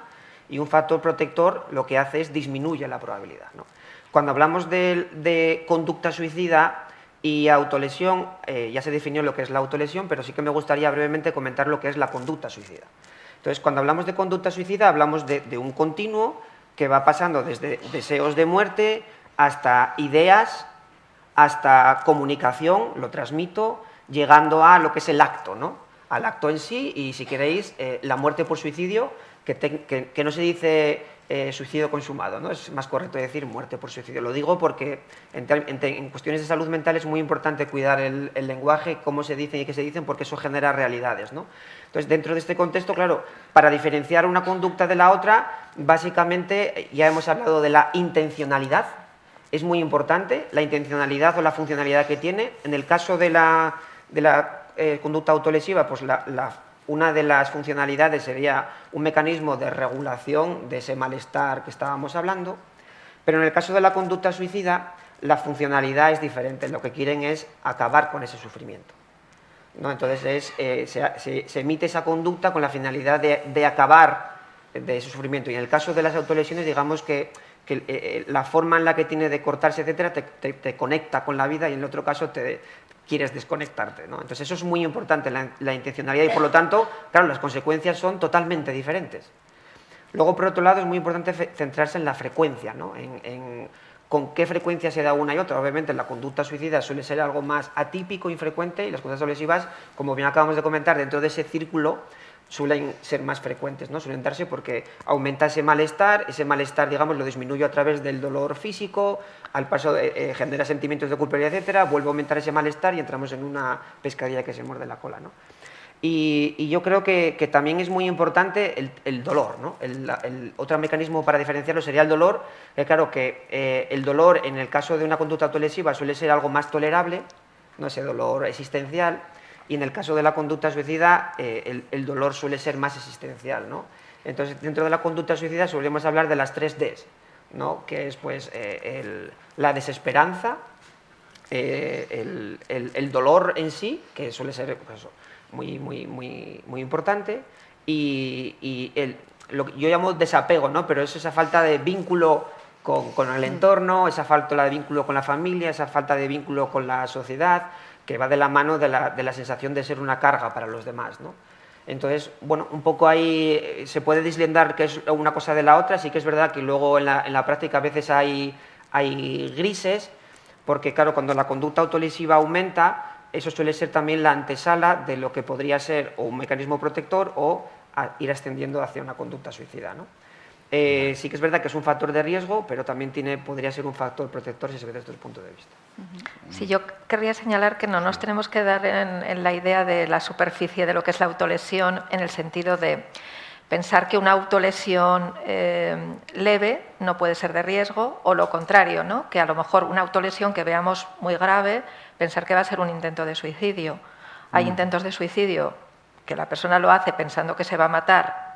Speaker 6: y un factor protector lo que hace es disminuye la probabilidad, ¿no? Cuando hablamos de conducta suicida y autolesión, ya se definió lo que es la autolesión, pero sí que me gustaría brevemente comentar lo que es la conducta suicida. Entonces, cuando hablamos de conducta suicida, hablamos de un continuo que va pasando desde deseos de muerte hasta ideas, hasta comunicación, lo transmito, llegando a lo que es el acto, ¿no? Al acto en sí, y si queréis, la muerte por suicidio, que no se dice suicidio consumado, ¿no? Es más correcto decir muerte por suicidio. Lo digo porque en cuestiones de salud mental es muy importante cuidar el lenguaje, cómo se dicen y qué se dicen, porque eso genera realidades, ¿no? Entonces, dentro de este contexto, claro, para diferenciar una conducta de la otra, básicamente ya hemos hablado de la intencionalidad. Es muy importante la intencionalidad o la funcionalidad que tiene. En el caso de la conducta autolesiva, pues una de las funcionalidades sería un mecanismo de regulación de ese malestar que estábamos hablando, pero en el caso de la conducta suicida, la funcionalidad es diferente. Lo que quieren es acabar con ese sufrimiento. ¿no? Entonces se emite esa conducta con la finalidad de acabar de ese sufrimiento. Y en el caso de las autolesiones, digamos que la forma en la que tiene de cortarse, etcétera, te conecta con la vida, y en el otro caso te quieres desconectarte, ¿no? Entonces eso es muy importante, la intencionalidad, y por lo tanto, claro, las consecuencias son totalmente diferentes. Luego, por otro lado, es muy importante centrarse en la frecuencia, ¿no? En con qué frecuencia se da una y otra. Obviamente, la conducta suicida suele ser algo más atípico, infrecuente, y las conductas autolesivas, como bien acabamos de comentar, dentro de ese círculo suelen ser más frecuentes, ¿no? Suelen darse porque aumenta ese malestar, digamos, lo disminuyo a través del dolor físico, al paso genera sentimientos de culpabilidad, etcétera, vuelve a aumentar ese malestar y entramos en una pescadilla que se muerde la cola, ¿no? Y yo creo que también es muy importante el dolor, ¿no? Otro mecanismo para diferenciarlo sería el dolor, que claro que el dolor en el caso de una conducta autolesiva suele ser algo más tolerable, no ese dolor existencial, y en el caso de la conducta suicida el dolor suele ser más existencial, ¿no? Entonces, dentro de la conducta suicida solemos hablar de las 3 Ds, ¿no? Que es pues la desesperanza, el dolor en sí, que suele ser pues, muy importante, y lo que yo llamo desapego, ¿no? Pero es esa falta de vínculo con el entorno, esa falta de vínculo con la familia, esa falta de vínculo con la sociedad, que va de la mano de la sensación de ser una carga para los demás, ¿no? Entonces, bueno, un poco ahí se puede deslindar que es una cosa de la otra. Sí que es verdad que luego en la práctica a veces hay grises, porque claro, cuando la conducta autolesiva aumenta, eso suele ser también la antesala de lo que podría ser o un mecanismo protector o ir ascendiendo hacia una conducta suicida, ¿no? Sí que es verdad que es un factor de riesgo, pero también podría ser un factor protector si se ve desde el punto de vista.
Speaker 5: Sí, yo querría señalar que no nos tenemos que dar en la idea de la superficie de lo que es la autolesión, en el sentido de pensar que una autolesión leve no puede ser de riesgo, o lo contrario, ¿no? Que a lo mejor una autolesión que veamos muy grave, pensar que va a ser un intento de suicidio. Hay intentos de suicidio que la persona lo hace pensando que se va a matar,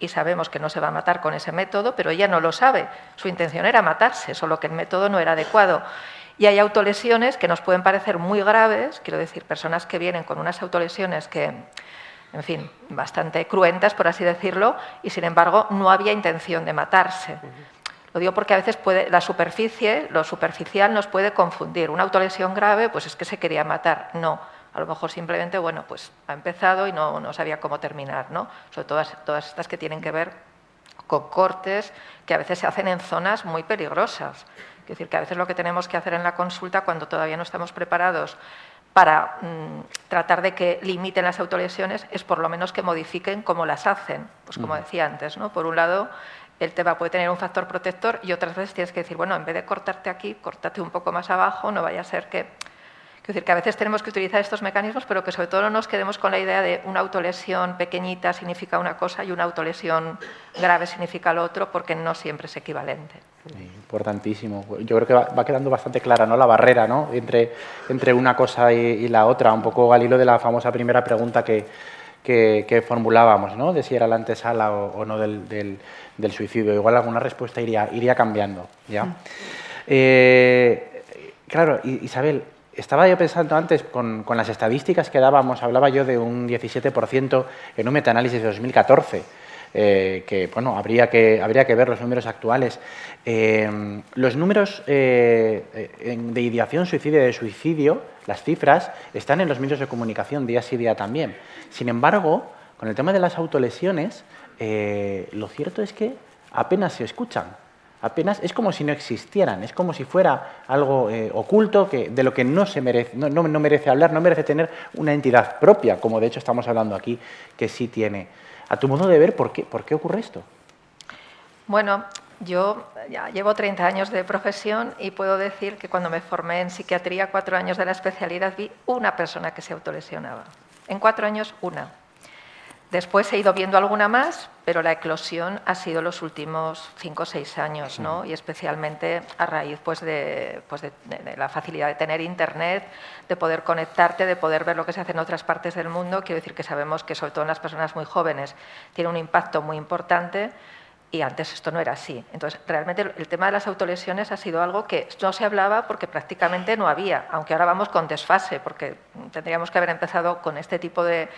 Speaker 5: y sabemos que no se va a matar con ese método, pero ella no lo sabe. Su intención era matarse, solo que el método no era adecuado. Y hay autolesiones que nos pueden parecer muy graves, quiero decir, personas que vienen con unas autolesiones que, en fin, bastante cruentas, por así decirlo, y sin embargo no había intención de matarse. Lo digo porque a veces lo superficial nos puede confundir. Una autolesión grave, pues es que se quería matar. No. A lo mejor simplemente, bueno, pues ha empezado y no sabía cómo terminar, ¿no? Sobre todo todas estas que tienen que ver con cortes que a veces se hacen en zonas muy peligrosas. Es decir, que a veces lo que tenemos que hacer en la consulta, cuando todavía no estamos preparados para tratar de que limiten las autolesiones, es por lo menos que modifiquen cómo las hacen. Pues como decía antes, ¿no? Por un lado, el tema puede tener un factor protector, y otras veces tienes que decir, bueno, en vez de cortarte aquí, córtate un poco más abajo, no vaya a ser que... Es decir, que a veces tenemos que utilizar estos mecanismos, pero que sobre todo no nos quedemos con la idea de una autolesión pequeñita significa una cosa y una autolesión grave significa lo otro, porque no siempre es equivalente.
Speaker 3: Importantísimo. Yo creo que va quedando bastante clara, ¿no?, la barrera, ¿no?, entre una cosa y la otra, un poco al hilo de la famosa primera pregunta que formulábamos, ¿no?, de si era la antesala o no del suicidio. Igual alguna respuesta iría cambiando, ¿ya? Claro, Isabel, estaba yo pensando antes, con las estadísticas que dábamos, hablaba yo de un 17% en un metaanálisis de 2014, que, bueno, habría que ver los números actuales. Los números de ideación suicida y de suicidio, las cifras, están en los medios de comunicación día sí día también. Sin embargo, con el tema de las autolesiones, lo cierto es que apenas se escuchan. Apenas es como si no existieran, es como si fuera algo oculto de lo que no merece hablar, no merece tener una entidad propia, como de hecho estamos hablando aquí, que sí tiene. A tu modo de ver, ¿por qué ocurre esto?
Speaker 5: Bueno, yo ya llevo 30 años de profesión y puedo decir que cuando me formé en psiquiatría, 4 años de la especialidad, vi una persona que se autolesionaba. En 4 años, una. Después he ido viendo alguna más, pero la eclosión ha sido los últimos 5 o 6 años, ¿no? Y especialmente a raíz pues, de la facilidad de tener Internet, de poder conectarte, de poder ver lo que se hace en otras partes del mundo. Quiero decir que sabemos que, sobre todo en las personas muy jóvenes, tiene un impacto muy importante. Y antes esto no era así. Entonces, realmente el tema de las autolesiones ha sido algo que no se hablaba porque prácticamente no había, aunque ahora vamos con desfase, porque tendríamos que haber empezado con este tipo de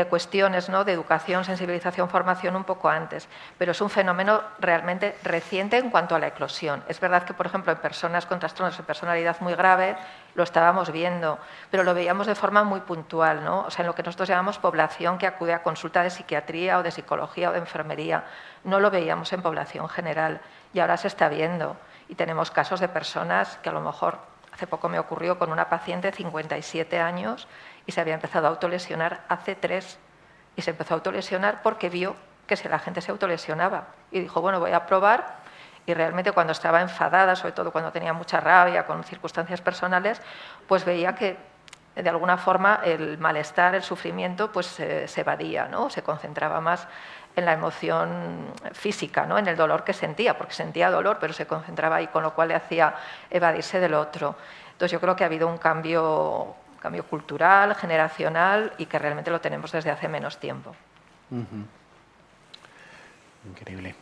Speaker 5: cuestiones, ¿no?, de educación, sensibilización, formación un poco antes. Pero es un fenómeno realmente reciente en cuanto a la eclosión. Es verdad que, por ejemplo, en personas con trastornos de personalidad muy grave lo estábamos viendo, pero lo veíamos de forma muy puntual, ¿no? O sea, en lo que nosotros llamamos población que acude a consulta de psiquiatría o de psicología o de enfermería. No lo veíamos en población general y ahora se está viendo. Y tenemos casos de personas que a lo mejor, hace poco me ocurrió con una paciente de 57 años y se había empezado a autolesionar hace 3. Y se empezó a autolesionar porque vio que la gente se autolesionaba. Y dijo, bueno, voy a probar. Y realmente cuando estaba enfadada, sobre todo cuando tenía mucha rabia, con circunstancias personales, pues veía que de alguna forma el malestar, el sufrimiento, pues se evadía, ¿no? Se concentraba más en la emoción física, ¿no?, en el dolor que sentía, porque sentía dolor, pero se concentraba ahí, con lo cual le hacía evadirse del otro. Entonces yo creo que ha habido un cambio cultural, generacional, y que realmente lo tenemos desde hace menos tiempo.
Speaker 3: Increíble.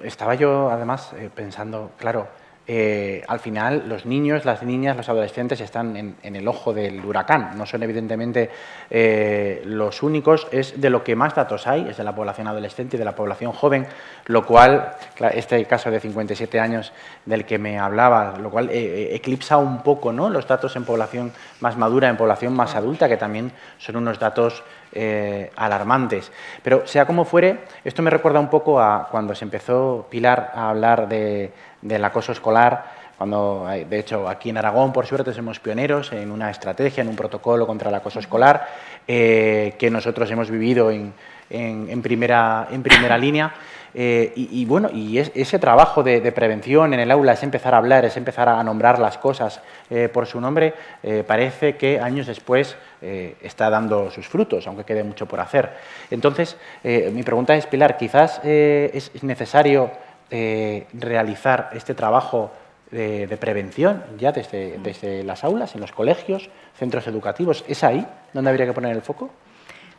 Speaker 3: Estaba yo, además, pensando, claro, al final los niños, las niñas, los adolescentes están en el ojo del huracán. No son, evidentemente, los únicos. Es de lo que más datos hay, es de la población adolescente y de la población joven, lo cual, este caso de 57 años del que me hablaba, lo cual eclipsa un poco, ¿no?, los datos en población más madura, en población más adulta, que también son unos datos alarmantes. Pero sea como fuere, esto me recuerda un poco a cuando se empezó, Pilar, a hablar del acoso escolar, cuando, de hecho, aquí en Aragón, por suerte, somos pioneros en una estrategia, en un protocolo contra el acoso escolar, que nosotros hemos vivido en primera línea. Y ese trabajo de prevención en el aula es empezar a hablar, es empezar a nombrar las cosas por su nombre. Parece que años después está dando sus frutos, aunque quede mucho por hacer. Entonces, mi pregunta es, Pilar, quizás es necesario realizar este trabajo de prevención ya desde las aulas, en los colegios, centros educativos. ¿Es ahí donde habría que poner el foco?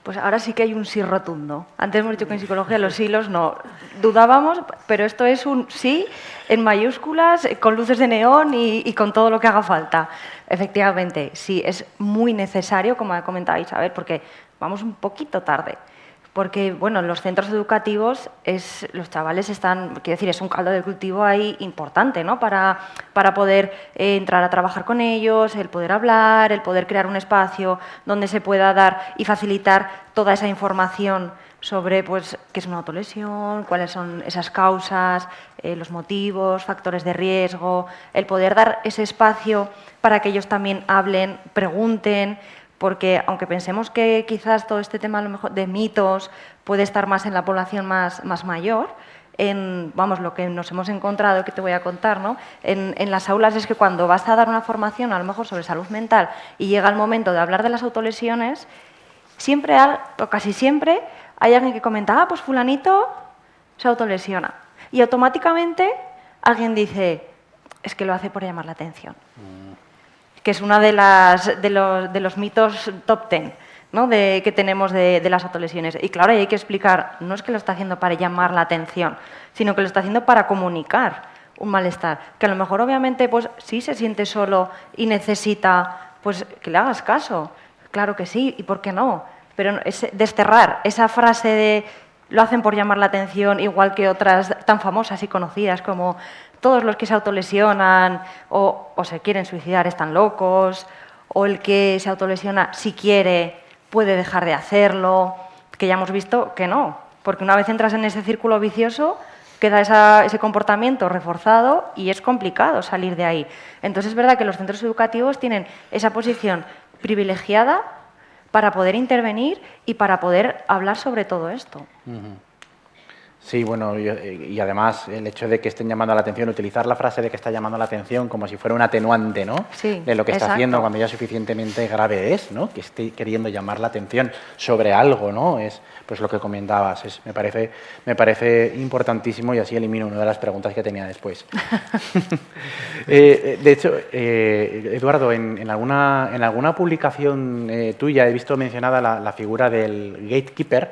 Speaker 4: Pues ahora sí que hay un sí rotundo. Antes hemos dicho que en psicología los sí, los no. Dudábamos, pero esto es un sí en mayúsculas, con luces de neón y con todo lo que haga falta. Efectivamente, sí, es muy necesario, como ha comentado Isabel, porque vamos un poquito tarde. Porque, bueno, en los centros educativos los chavales están, quiero decir, es un caldo de cultivo ahí importante, ¿no?, para poder entrar a trabajar con ellos, el poder hablar, el poder crear un espacio donde se pueda dar y facilitar toda esa información sobre, pues, qué es una autolesión, cuáles son esas causas, los motivos, factores de riesgo, el poder dar ese espacio para que ellos también hablen, pregunten. Porque aunque pensemos que quizás todo este tema a lo mejor de mitos puede estar más en la población más mayor, vamos, lo que nos hemos encontrado, que te voy a contar, ¿no?, en las aulas es que cuando vas a dar una formación a lo mejor sobre salud mental y llega el momento de hablar de las autolesiones, siempre o casi siempre hay alguien que comenta, pues fulanito se autolesiona. Y automáticamente alguien dice, es que lo hace por llamar la atención. Que es uno de los mitos top 10, ¿no?, que tenemos de las autolesiones. Y claro, hay que explicar, no es que lo está haciendo para llamar la atención, sino que lo está haciendo para comunicar un malestar. Que a lo mejor, obviamente, pues sí se siente solo y necesita, pues, que le hagas caso. Claro que sí, ¿y por qué no? Pero es desterrar esa frase de lo hacen por llamar la atención, igual que otras tan famosas y conocidas como todos los que se autolesionan o se quieren suicidar están locos, o el que se autolesiona si quiere puede dejar de hacerlo, que ya hemos visto que no, porque una vez entras en ese círculo vicioso queda ese comportamiento reforzado y es complicado salir de ahí. Entonces es verdad que los centros educativos tienen esa posición privilegiada para poder intervenir y para poder hablar sobre todo esto.
Speaker 3: Sí, bueno, y además el hecho de que estén llamando la atención, utilizar la frase de que está llamando la atención como si fuera un atenuante, ¿no?,
Speaker 4: sí,
Speaker 3: de lo que está
Speaker 4: exacto.
Speaker 3: haciendo, cuando ya suficientemente grave es, ¿no?, que esté queriendo llamar la atención sobre algo, ¿no?, es pues lo que comentabas. Me parece importantísimo, y así elimino una de las preguntas que tenía después. De hecho, Eduardo, en alguna publicación tuya he visto mencionada la figura del gatekeeper.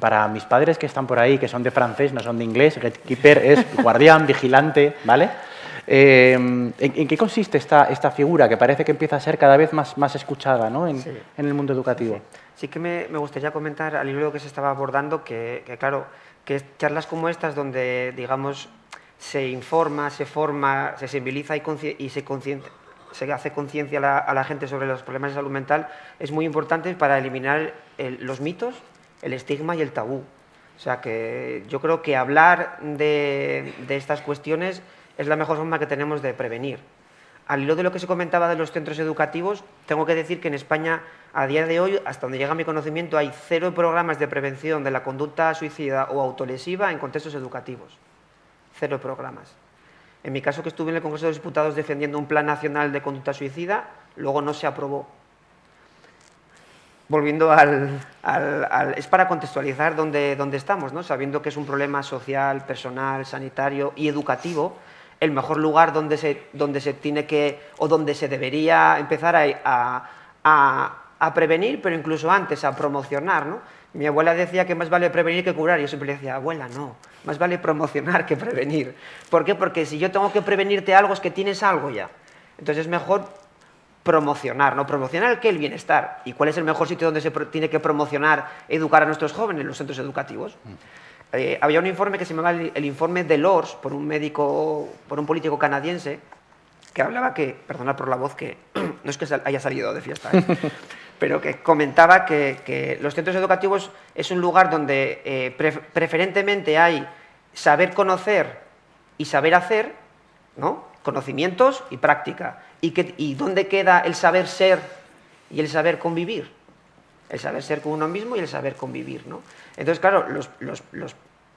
Speaker 3: para mis padres que están por ahí, que son de francés, no son de inglés, gatekeeper es guardián, vigilante, ¿vale? ¿En qué consiste esta figura que parece que empieza a ser cada vez más escuchada, ¿no? en el mundo educativo?
Speaker 6: Sí que me gustaría comentar al hilo que se estaba abordando que claro, que charlas como estas donde, digamos, se informa, se forma, se sensibiliza y se hace conciencia a la gente sobre los problemas de salud mental, es muy importante para eliminar los mitos, el estigma y el tabú. O sea, que yo creo que hablar de estas cuestiones es la mejor forma que tenemos de prevenir. Al hilo de lo que se comentaba de los centros educativos, tengo que decir que en España, a día de hoy, hasta donde llega mi conocimiento, hay 0 programas de prevención de la conducta suicida o autolesiva en contextos educativos. 0 programas. En mi caso, que estuve en el Congreso de los Diputados defendiendo un plan nacional de conducta suicida, luego no se aprobó. Volviendo es para contextualizar dónde estamos, ¿no? Sabiendo que es un problema social, personal, sanitario y educativo, el mejor lugar donde se tiene que, o donde se debería empezar a prevenir, pero incluso antes a promocionar, ¿no? Mi abuela decía que más vale prevenir que curar, y yo siempre le decía, abuela, no, más vale promocionar que prevenir. ¿Por qué? Porque si yo tengo que prevenirte algo es que tienes algo ya. Entonces es mejor promocionar, ¿no? ¿Promocionar qué? El bienestar. ¿Y cuál es el mejor sitio donde se tiene que promocionar, educar a nuestros jóvenes? Los centros educativos. Había un informe que se llamaba el informe de Lors, por un político canadiense, que hablaba que, perdonad por la voz, que no es que haya salido de fiesta, pero que comentaba que los centros educativos es un lugar donde preferentemente hay saber conocer y saber hacer, ¿no? Conocimientos y práctica. ¿Y dónde queda el saber ser y el saber convivir? El saber ser con uno mismo y el saber convivir, ¿no? Entonces, claro,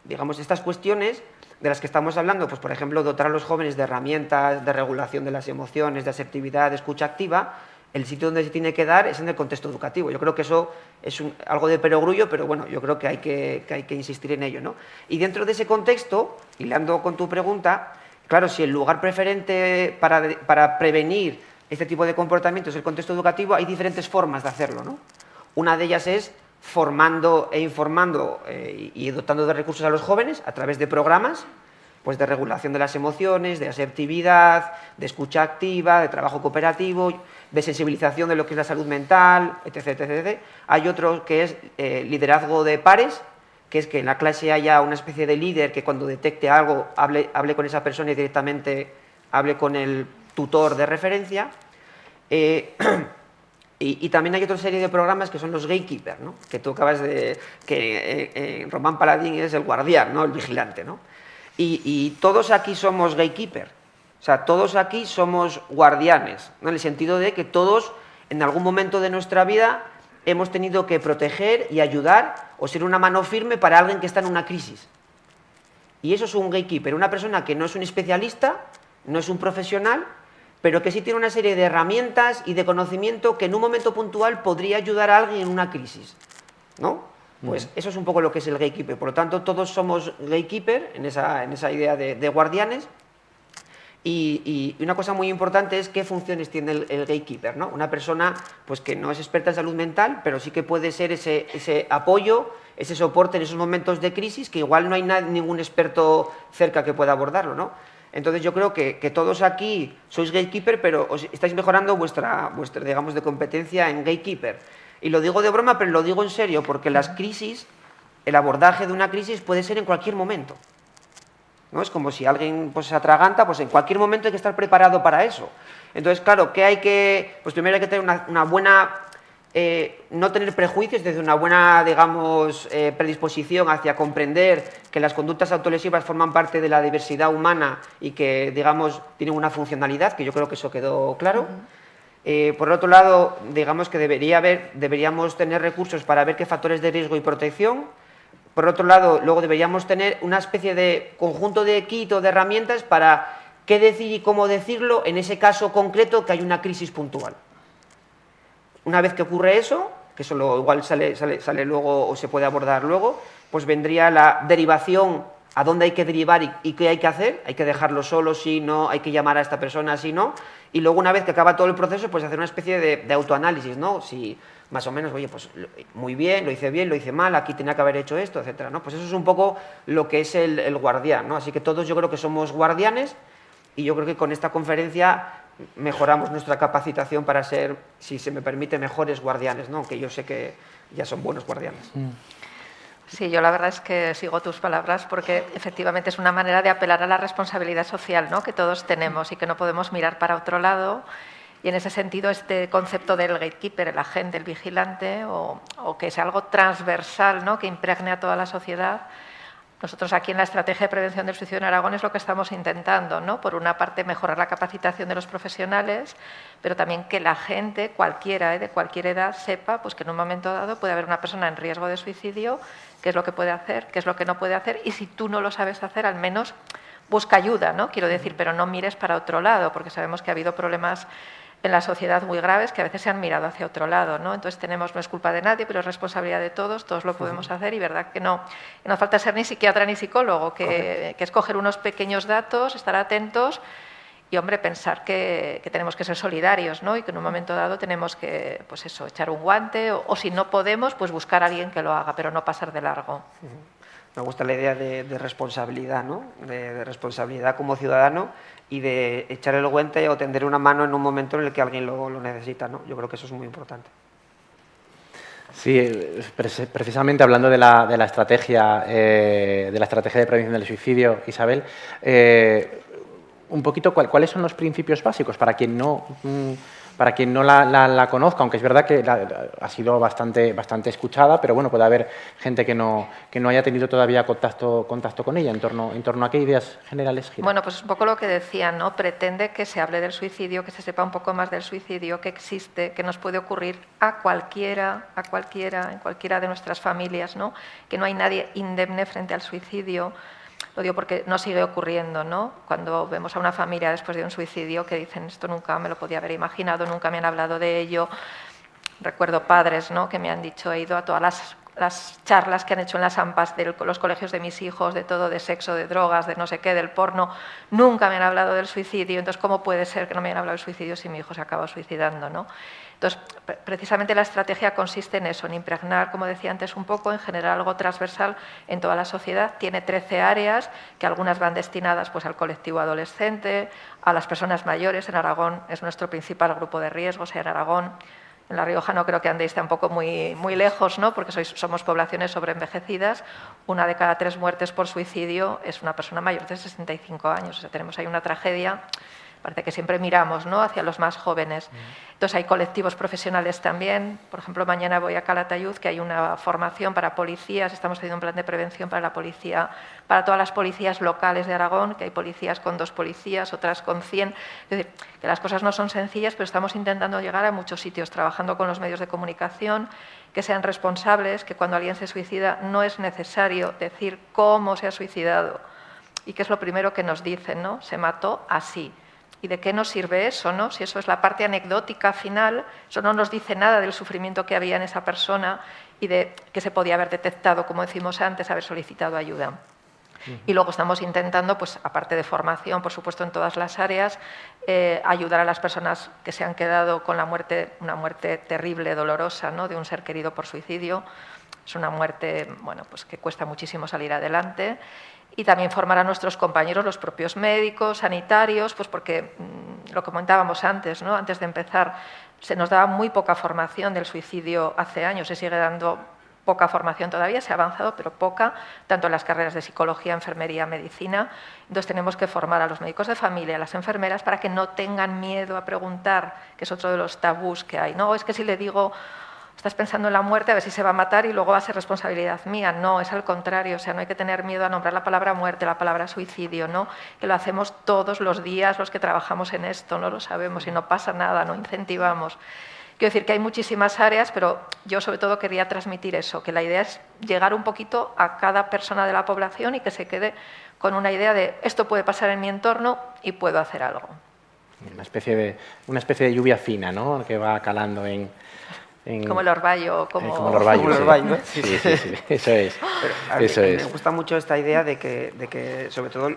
Speaker 6: digamos, estas cuestiones de las que estamos hablando, pues por ejemplo, dotar a los jóvenes de herramientas de regulación de las emociones, de asertividad, de escucha activa, el sitio donde se tiene que dar es en el contexto educativo. Yo creo que eso es algo de perogrullo, pero bueno, yo creo que hay que insistir en ello, ¿no? Y dentro de ese contexto, hilando con tu pregunta, claro, si el lugar preferente para prevenir este tipo de comportamientos es el contexto educativo, hay diferentes formas de hacerlo, ¿no? Una de ellas es formando e informando y dotando de recursos a los jóvenes a través de programas, pues de regulación de las emociones, de asertividad, de escucha activa, de trabajo cooperativo, de sensibilización de lo que es la salud mental, etc. etc. Hay otro que es liderazgo de pares, que es que en la clase haya una especie de líder que cuando detecte algo hable con esa persona y directamente hable con el tutor de referencia. Y también hay otra serie de programas que son los gatekeepers, ¿no? Que tú acabas de... que Román Paladín es el guardián, ¿no? El vigilante, ¿no? Y todos aquí somos gatekeepers, o sea, todos aquí somos guardianes, ¿no? En el sentido de que todos, en algún momento de nuestra vida, hemos tenido que proteger y ayudar o ser una mano firme para alguien que está en una crisis. Y eso es un gatekeeper, una persona que no es un especialista, no es un profesional, pero que sí tiene una serie de herramientas y de conocimiento que en un momento puntual podría ayudar a alguien en una crisis, ¿no? Pues eso es un poco lo que es el gatekeeper. Por lo tanto, todos somos gatekeeper en esa idea de guardianes. Y una cosa muy importante es qué funciones tiene el gatekeeper, ¿no? Una persona pues, que no es experta en salud mental, pero sí que puede ser ese apoyo, ese soporte en esos momentos de crisis, que igual no hay ningún experto cerca que pueda abordarlo, ¿no? Entonces yo creo que todos aquí sois gatekeeper, pero os estáis mejorando vuestra digamos, de competencia en gatekeeper. Y lo digo de broma, pero lo digo en serio, porque las crisis, el abordaje de una crisis puede ser en cualquier momento, ¿no? Es como si alguien pues, se atraganta, pues en cualquier momento hay que estar preparado para eso. Entonces, claro, pues primero hay que tener una buena... no tener prejuicios, desde una buena, digamos, predisposición hacia comprender que las conductas autolesivas forman parte de la diversidad humana y que, digamos, tienen una funcionalidad, que yo creo que eso quedó claro. Por otro lado, digamos que deberíamos tener recursos para ver qué factores de riesgo y protección. Por otro lado, luego deberíamos tener una especie de conjunto de kit o de herramientas para qué decir y cómo decirlo en ese caso concreto que hay una crisis puntual. Una vez que ocurre eso, que eso igual sale luego o se puede abordar luego, pues vendría la derivación, a dónde hay que derivar y qué hay que hacer. Hay que dejarlo solo, si no, hay que llamar a esta persona, si no. Y luego, una vez que acaba todo el proceso, pues hacer una especie de autoanálisis, ¿no? Si más o menos, oye, pues muy bien, lo hice mal, aquí tenía que haber hecho esto, etcétera, ¿no? Pues eso es un poco lo que es el guardián, ¿no? Así que todos yo creo que somos guardianes y yo creo que con esta conferencia mejoramos nuestra capacitación para ser, si se me permite, mejores guardianes, ¿no? Aunque yo sé que ya son buenos guardianes.
Speaker 5: Sí, yo la verdad es que sigo tus palabras porque efectivamente es una manera de apelar a la responsabilidad social, ¿no?, que todos tenemos y que no podemos mirar para otro lado. Y en ese sentido, este concepto del gatekeeper, el agente, el vigilante, o que sea algo transversal, ¿no?, que impregne a toda la sociedad. Nosotros aquí en la Estrategia de Prevención del Suicidio en Aragón es lo que estamos intentando, ¿no? Por una parte, mejorar la capacitación de los profesionales, pero también que la gente, cualquiera, de cualquier edad, sepa pues, que en un momento dado puede haber una persona en riesgo de suicidio, qué es lo que puede hacer, qué es lo que no puede hacer, y si tú no lo sabes hacer, al menos busca ayuda, ¿no? Quiero decir, pero no mires para otro lado, porque sabemos que ha habido problemas en la sociedad muy graves que a veces se han mirado hacia otro lado, ¿no? Entonces no es culpa de nadie, pero es responsabilidad de todos lo podemos hacer y verdad que no falta ser ni psiquiatra ni psicólogo, que es coger unos pequeños datos, estar atentos y, hombre, pensar que tenemos que ser solidarios, ¿no? Y que en un momento dado tenemos que, pues eso, echar un guante o si no podemos, pues buscar a alguien que lo haga, pero no pasar de largo.
Speaker 6: Me gusta la idea de responsabilidad, ¿no? De responsabilidad como ciudadano y de echar el guante o tender una mano en un momento en el que alguien lo necesita, ¿no? Yo creo que eso es muy importante.
Speaker 3: Sí, precisamente hablando de la estrategia de prevención del suicidio, Isabel, un poquito cuáles son los principios básicos para quien no la conozca, aunque es verdad que ha sido bastante escuchada, pero bueno, puede haber gente que no haya tenido todavía contacto con ella. ¿En torno a qué ideas generales gira?
Speaker 5: Bueno, pues es un poco lo que decía, ¿no? Pretende que se hable del suicidio, que se sepa un poco más del suicidio, que existe, que nos puede ocurrir a cualquiera, en cualquiera de nuestras familias, ¿no? Que no hay nadie indemne frente al suicidio. Lo digo porque no sigue ocurriendo, ¿no? Cuando vemos a una familia después de un suicidio que dicen esto nunca me lo podía haber imaginado, nunca me han hablado de ello. Recuerdo padres, ¿no?, que me han dicho, he ido a todas las charlas que han hecho en las AMPAs de los colegios de mis hijos, de todo, de sexo, de drogas, de no sé qué, del porno, nunca me han hablado del suicidio, entonces ¿cómo puede ser que no me hayan hablado del suicidio si mi hijo se acaba suicidando, ¿no? Entonces, precisamente la estrategia consiste en eso, en impregnar, como decía antes, un poco, en generar algo transversal en toda la sociedad. Tiene 13 áreas, que algunas van destinadas pues, al colectivo adolescente, a las personas mayores. En Aragón es nuestro principal grupo de riesgo, o sea, en Aragón. En La Rioja no creo que andéis tampoco muy lejos, ¿no? Porque somos poblaciones sobreenvejecidas. 1 de cada 3 muertes por suicidio es una persona mayor de 65 años. O sea, tenemos ahí una tragedia. Parece que siempre miramos, ¿no?, hacia los más jóvenes. Entonces hay colectivos profesionales también. Por ejemplo, mañana voy a Calatayud, que hay una formación para policías. Estamos haciendo un plan de prevención para la policía, para todas las policías locales de Aragón, que hay policías con 2 policías, otras con 100. Es decir, que las cosas no son sencillas, pero estamos intentando llegar a muchos sitios, trabajando con los medios de comunicación, que sean responsables, que cuando alguien se suicida no es necesario decir cómo se ha suicidado y que es lo primero que nos dicen, ¿no? Se mató así. ¿Y de qué nos sirve eso, no? Si eso es la parte anecdótica final, eso no nos dice nada del sufrimiento que había en esa persona y de que se podía haber detectado, como decimos antes, haber solicitado ayuda. Y luego estamos intentando, pues, aparte de formación, por supuesto, en todas las áreas, ayudar a las personas que se han quedado con una muerte terrible, dolorosa, ¿no?, de un ser querido por suicidio. Es una muerte, bueno, pues, que cuesta muchísimo salir adelante. Y también formar a nuestros compañeros, los propios médicos, sanitarios, pues porque lo comentábamos antes, ¿no? Antes de empezar, se nos daba muy poca formación del suicidio hace años, se sigue dando poca formación todavía, se ha avanzado, pero poca, tanto en las carreras de psicología, enfermería, medicina. Entonces tenemos que formar a los médicos de familia, a las enfermeras, para que no tengan miedo a preguntar, que es otro de los tabús que hay. No, es que si le digo, estás pensando en la muerte, a ver si se va a matar y luego va a ser responsabilidad mía. No, es al contrario, o sea, no hay que tener miedo a nombrar la palabra muerte, la palabra suicidio, ¿no? Que lo hacemos todos los días los que trabajamos en esto, no lo sabemos y no pasa nada, no incentivamos. Quiero decir que hay muchísimas áreas, pero yo sobre todo quería transmitir eso, que la idea es llegar un poquito a cada persona de la población y que se quede con una idea de esto puede pasar en mi entorno y puedo hacer algo.
Speaker 3: Una especie de lluvia fina, ¿no?, que va calando
Speaker 5: como el orvallo,
Speaker 3: como el orvallo,
Speaker 6: sí.
Speaker 3: Sí, eso es.
Speaker 6: Pero me gusta mucho esta idea de que sobre todo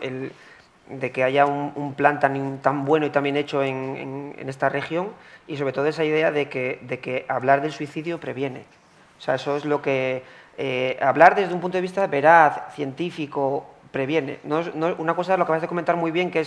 Speaker 6: de que haya un plan tan bueno y tan bien hecho en esta región, y sobre todo esa idea de que hablar del suicidio previene. O sea, eso es lo que... hablar desde un punto de vista veraz, científico, previene. Una cosa es lo que acabas de comentar muy bien, que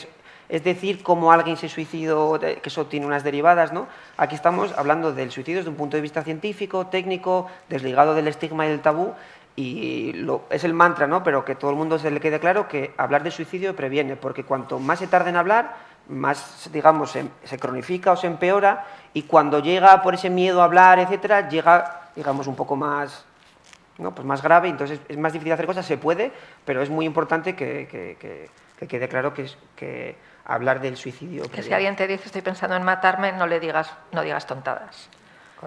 Speaker 6: es decir cómo alguien se suicidó, que eso tiene unas derivadas, ¿no? Aquí estamos hablando del suicidio desde un punto de vista científico, técnico, desligado del estigma y del tabú, y es el mantra, ¿no? Pero que todo el mundo se le quede claro que hablar de suicidio previene, porque cuanto más se tarda en hablar, más, digamos, se cronifica o se empeora, y cuando llega por ese miedo a hablar, etcétera, llega, digamos, un poco más, ¿no? Pues más grave, entonces es más difícil hacer cosas, se puede, pero es muy importante que quede claro que hablar del suicidio
Speaker 5: que si alguien te dice estoy pensando en matarme, no digas tontadas.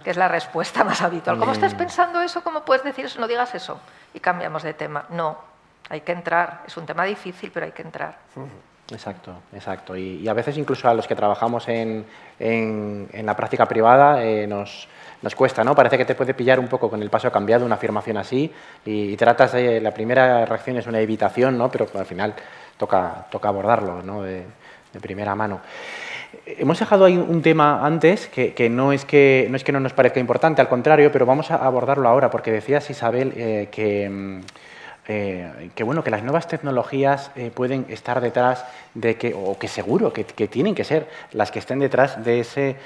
Speaker 5: Que es la respuesta más habitual. ¿Cómo estás pensando eso? ¿Cómo puedes decir eso? No digas eso. Y cambiamos de tema. No, hay que entrar. Es un tema difícil, pero hay que entrar.
Speaker 3: Exacto, exacto. Y a veces incluso a los que trabajamos en la práctica privada nos cuesta, ¿no? Parece que te puede pillar un poco con el paso cambiado una afirmación así y tratas de... La primera reacción es una evitación, ¿no? Pero al final toca abordarlo, ¿no? De primera mano. Hemos dejado ahí un tema antes que no es que no nos parezca importante, al contrario, pero vamos a abordarlo ahora, porque decías, Isabel, que bueno, que las nuevas tecnologías pueden estar detrás de o que seguro que tienen que ser las que estén detrás de ese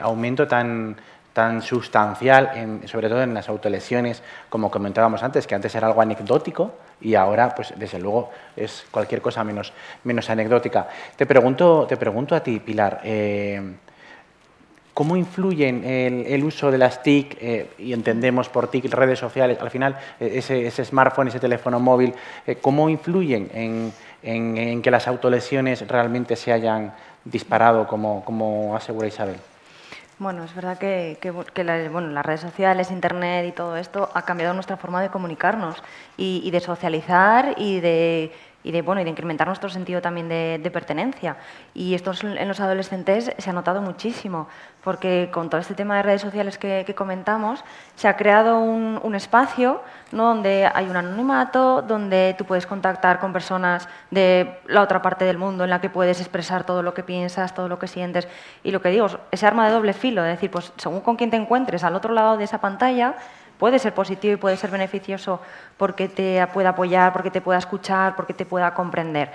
Speaker 3: aumento tan sustancial, sobre todo en las autolesiones, como comentábamos antes, que antes era algo anecdótico y ahora, pues desde luego, es cualquier cosa menos anecdótica. Te pregunto a ti, Pilar, ¿cómo influyen el uso de las TIC, y entendemos por TIC redes sociales, al final ese smartphone, ese teléfono móvil, cómo influyen en que las autolesiones realmente se hayan disparado, como asegura Isabel?
Speaker 4: Bueno, es verdad que las redes sociales, Internet y todo esto ha cambiado nuestra forma de comunicarnos y de socializar y de incrementar nuestro sentido también de pertenencia. Y esto en los adolescentes se ha notado muchísimo, porque con todo este tema de redes sociales que comentamos, se ha creado un espacio, ¿no?, donde hay un anonimato, donde tú puedes contactar con personas de la otra parte del mundo, en la que puedes expresar todo lo que piensas, todo lo que sientes. Y lo que digo, ese arma de doble filo, es decir, pues según con quién te encuentres al otro lado de esa pantalla, puede ser positivo y puede ser beneficioso porque te pueda apoyar, porque te pueda escuchar, porque te pueda comprender.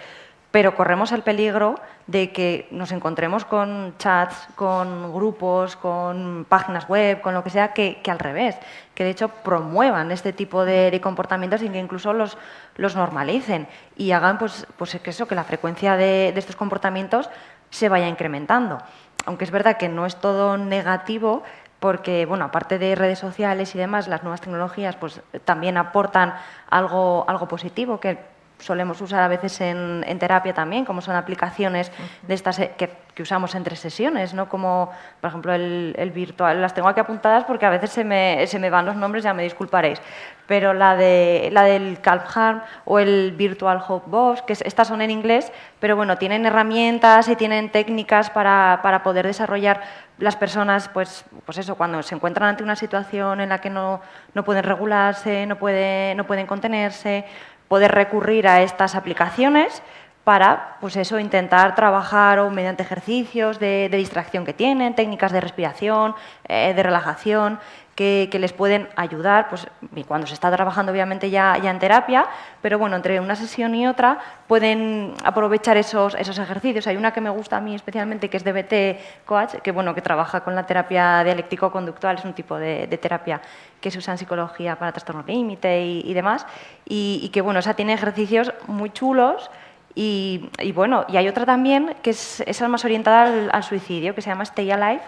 Speaker 4: Pero corremos el peligro de que nos encontremos con chats, con grupos, con páginas web, con lo que sea, que al revés, que de hecho promuevan este tipo de comportamientos y que incluso los normalicen y hagan pues que la frecuencia de estos comportamientos se vaya incrementando. Aunque es verdad que no es todo negativo, porque, bueno, aparte de redes sociales y demás, las nuevas tecnologías pues también aportan algo positivo que solemos usar a veces en terapia también, como son aplicaciones de estas que usamos entre sesiones, ¿no? Como, por ejemplo, el virtual. Las tengo aquí apuntadas porque a veces se me van los nombres, ya me disculparéis. Pero la del Calm Heart o el Virtual Hope Box, que estas son en inglés, pero bueno, tienen herramientas y tienen técnicas para poder desarrollar las personas, pues eso, cuando se encuentran ante una situación en la que no pueden regularse, no pueden contenerse, poder recurrir a estas aplicaciones para, pues eso, intentar trabajar o mediante ejercicios de distracción que tienen, técnicas de respiración, de relajación, que les pueden ayudar, pues y cuando se está trabajando obviamente ya en terapia, pero bueno, entre una sesión y otra pueden aprovechar esos ejercicios. Hay una que me gusta a mí especialmente, que es DBT Coach, que bueno, que trabaja con la terapia dialéctico-conductual, es un tipo de terapia que se usa en psicología para trastorno límite y demás, y que bueno, esa tiene ejercicios muy chulos. Y bueno, y hay otra también que es más orientada al suicidio, que se llama Stay Alive,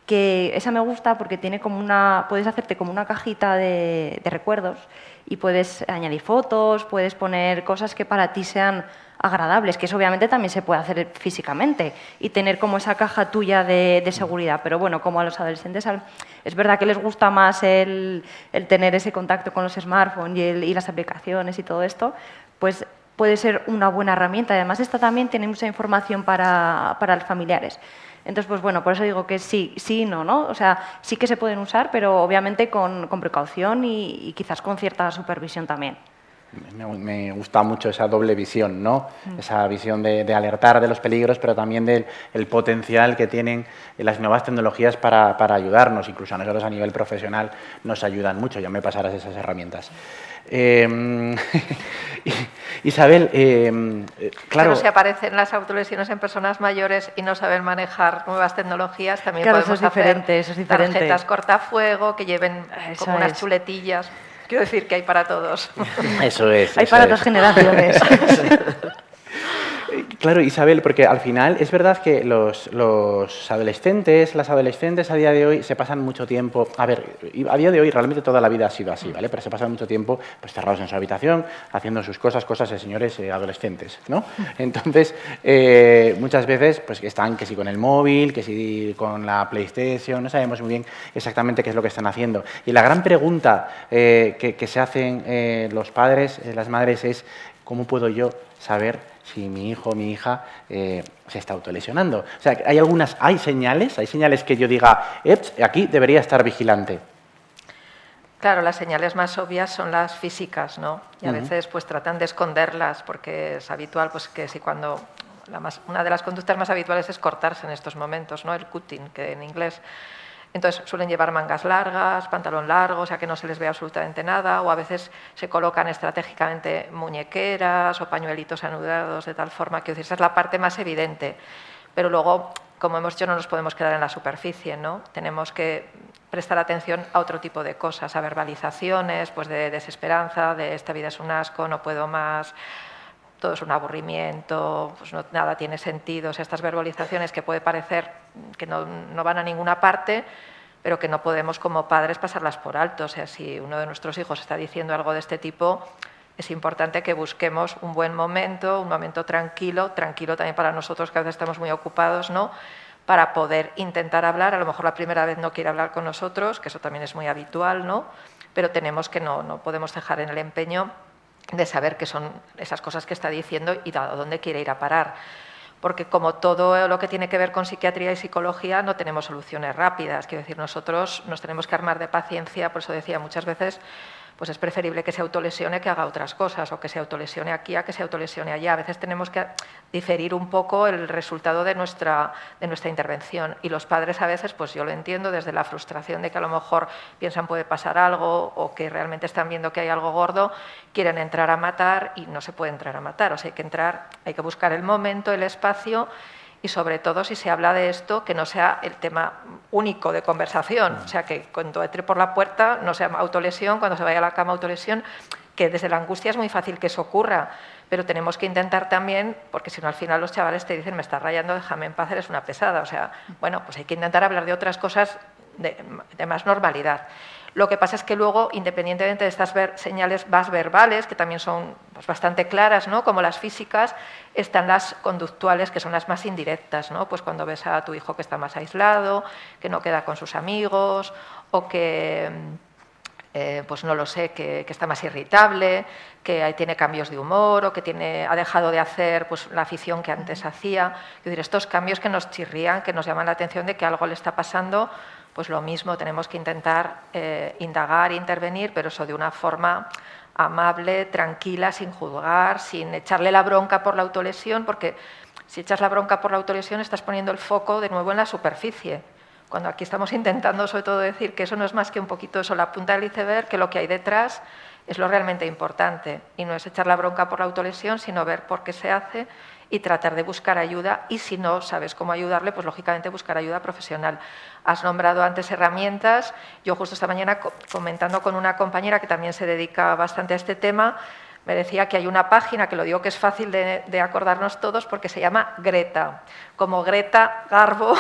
Speaker 4: que esa me gusta porque tiene puedes hacerte como una cajita de recuerdos y puedes añadir fotos, puedes poner cosas que para ti sean agradables, que eso obviamente también se puede hacer físicamente y tener como esa caja tuya de seguridad. Pero bueno, como a los adolescentes es verdad que les gusta más el tener ese contacto con los smartphones y las aplicaciones y todo esto, pues puede ser una buena herramienta. Además, esta también tiene mucha información para los familiares. Entonces, pues bueno, por eso digo que sí y no, ¿no? O sea, sí que se pueden usar, pero obviamente con precaución y quizás con cierta supervisión también.
Speaker 3: me gusta mucho esa doble visión, ¿no? Esa visión de alertar de los peligros, pero también del potencial que tienen las nuevas tecnologías para ayudarnos, incluso a nosotros a nivel profesional nos ayudan mucho, ya me pasarás esas herramientas. Isabel, claro...
Speaker 5: Pero si aparecen las autolesiones en personas mayores y no saben manejar nuevas tecnologías, también
Speaker 2: claro,
Speaker 5: podemos
Speaker 2: eso es diferente,
Speaker 5: hacer tarjetas cortafuego que lleven como unas chuletillas. Quiero decir que hay para todos.
Speaker 3: Eso es.
Speaker 2: Hay para 2 generaciones.
Speaker 3: Claro, Isabel, porque al final es verdad que los adolescentes, las adolescentes a día de hoy se pasan mucho tiempo... A ver, a día de hoy realmente toda la vida ha sido así, ¿vale? Pero se pasan mucho tiempo pues, cerrados en su habitación, haciendo sus cosas de señores adolescentes, ¿no? Entonces, muchas veces pues están que si con el móvil, que si con la PlayStation, no sabemos muy bien exactamente qué es lo que están haciendo. Y la gran pregunta que se hacen los padres, las madres, es ¿cómo puedo yo saber si mi hijo o mi hija se está autolesionando? O sea, hay señales que yo diga, aquí debería estar vigilante.
Speaker 5: Claro, las señales más obvias son las físicas, ¿no? Y a veces pues tratan de esconderlas porque es habitual pues que si cuando una de las conductas más habituales es cortarse en estos momentos, ¿no? El cutting, que en inglés. Entonces suelen llevar mangas largas, pantalón largo, o sea que no se les ve absolutamente nada, o a veces se colocan estratégicamente muñequeras o pañuelitos anudados de tal forma que esa es la parte más evidente. Pero luego, como hemos dicho, no nos podemos quedar en la superficie, ¿no? Tenemos que prestar atención a otro tipo de cosas, a verbalizaciones, pues de desesperanza, de esta vida es un asco, no puedo más, todo es un aburrimiento, pues nada tiene sentido. O sea, estas verbalizaciones que puede parecer que no van a ninguna parte, pero que no podemos como padres pasarlas por alto. O sea, si uno de nuestros hijos está diciendo algo de este tipo, es importante que busquemos un buen momento, un momento tranquilo también para nosotros que a veces estamos muy ocupados, ¿no? Para poder intentar hablar. A lo mejor la primera vez no quiere hablar con nosotros, que eso también es muy habitual, ¿no? Pero tenemos que no podemos dejar en el empeño de saber qué son esas cosas que está diciendo y a dónde quiere ir a parar. Porque como todo lo que tiene que ver con psiquiatría y psicología no tenemos soluciones rápidas. Quiero decir, nosotros nos tenemos que armar de paciencia, por eso decía muchas veces, pues es preferible que se autolesione que haga otras cosas, o que se autolesione aquí a que se autolesione allá. A veces tenemos que diferir un poco el resultado de nuestra intervención. Y los padres a veces, pues yo lo entiendo, desde la frustración de que a lo mejor piensan puede pasar algo o que realmente están viendo que hay algo gordo, quieren entrar a matar y no se puede entrar a matar. O sea, hay que buscar el momento, el espacio. Y sobre todo, si se habla de esto, que no sea el tema único de conversación. O sea, que cuando entre por la puerta no sea autolesión, cuando se vaya a la cama autolesión, que desde la angustia es muy fácil que eso ocurra. Pero tenemos que intentar también, porque si no al final los chavales te dicen, me estás rayando, déjame en paz, eres una pesada. O sea, bueno, pues hay que intentar hablar de otras cosas de más normalidad. Lo que pasa es que luego, independientemente de estas señales más verbales, que también son pues, bastante claras, ¿no? Como las físicas, están las conductuales, que son las más indirectas, ¿no? Pues cuando ves a tu hijo que está más aislado, que no queda con sus amigos, o que, pues no lo sé, que está más irritable, que tiene cambios de humor, o que ha dejado de hacer pues, la afición que antes hacía. Es decir, estos cambios que nos chirrían, que nos llaman la atención de que algo le está pasando, pues lo mismo, tenemos que intentar indagar, intervenir, pero eso de una forma amable, tranquila, sin juzgar, sin echarle la bronca por la autolesión, porque si echas la bronca por la autolesión estás poniendo el foco de nuevo en la superficie. Cuando aquí estamos intentando sobre todo decir que eso no es más que un poquito eso, la punta del iceberg, que lo que hay detrás es lo realmente importante. Y no es echar la bronca por la autolesión, sino ver por qué se hace y tratar de buscar ayuda, y si no sabes cómo ayudarle, pues lógicamente buscar ayuda profesional. Has nombrado antes herramientas. Yo justo esta mañana comentando con una compañera que también se dedica bastante a este tema, me decía que hay una página, que lo digo que es fácil de acordarnos todos, porque se llama Greta, como Greta Garbo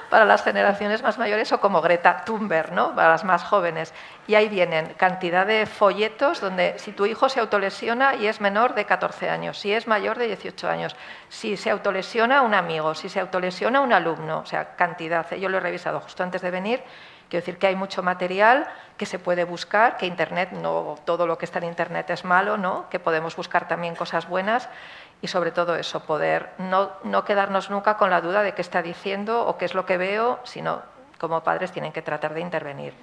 Speaker 5: para las generaciones más mayores o como Greta Thunberg, ¿no? Para las más jóvenes. Y ahí vienen cantidad de folletos donde si tu hijo se autolesiona y es menor de 14 años, si es mayor de 18 años, si se autolesiona un amigo, si se autolesiona un alumno, o sea, cantidad. Yo lo he revisado justo antes de venir. Quiero decir que hay mucho material que se puede buscar, que Internet, no todo lo que está en Internet es malo, ¿no? Que podemos buscar también cosas buenas y sobre todo eso, poder no quedarnos nunca con la duda de qué está diciendo o qué es lo que veo, sino como padres tienen que tratar de intervenir.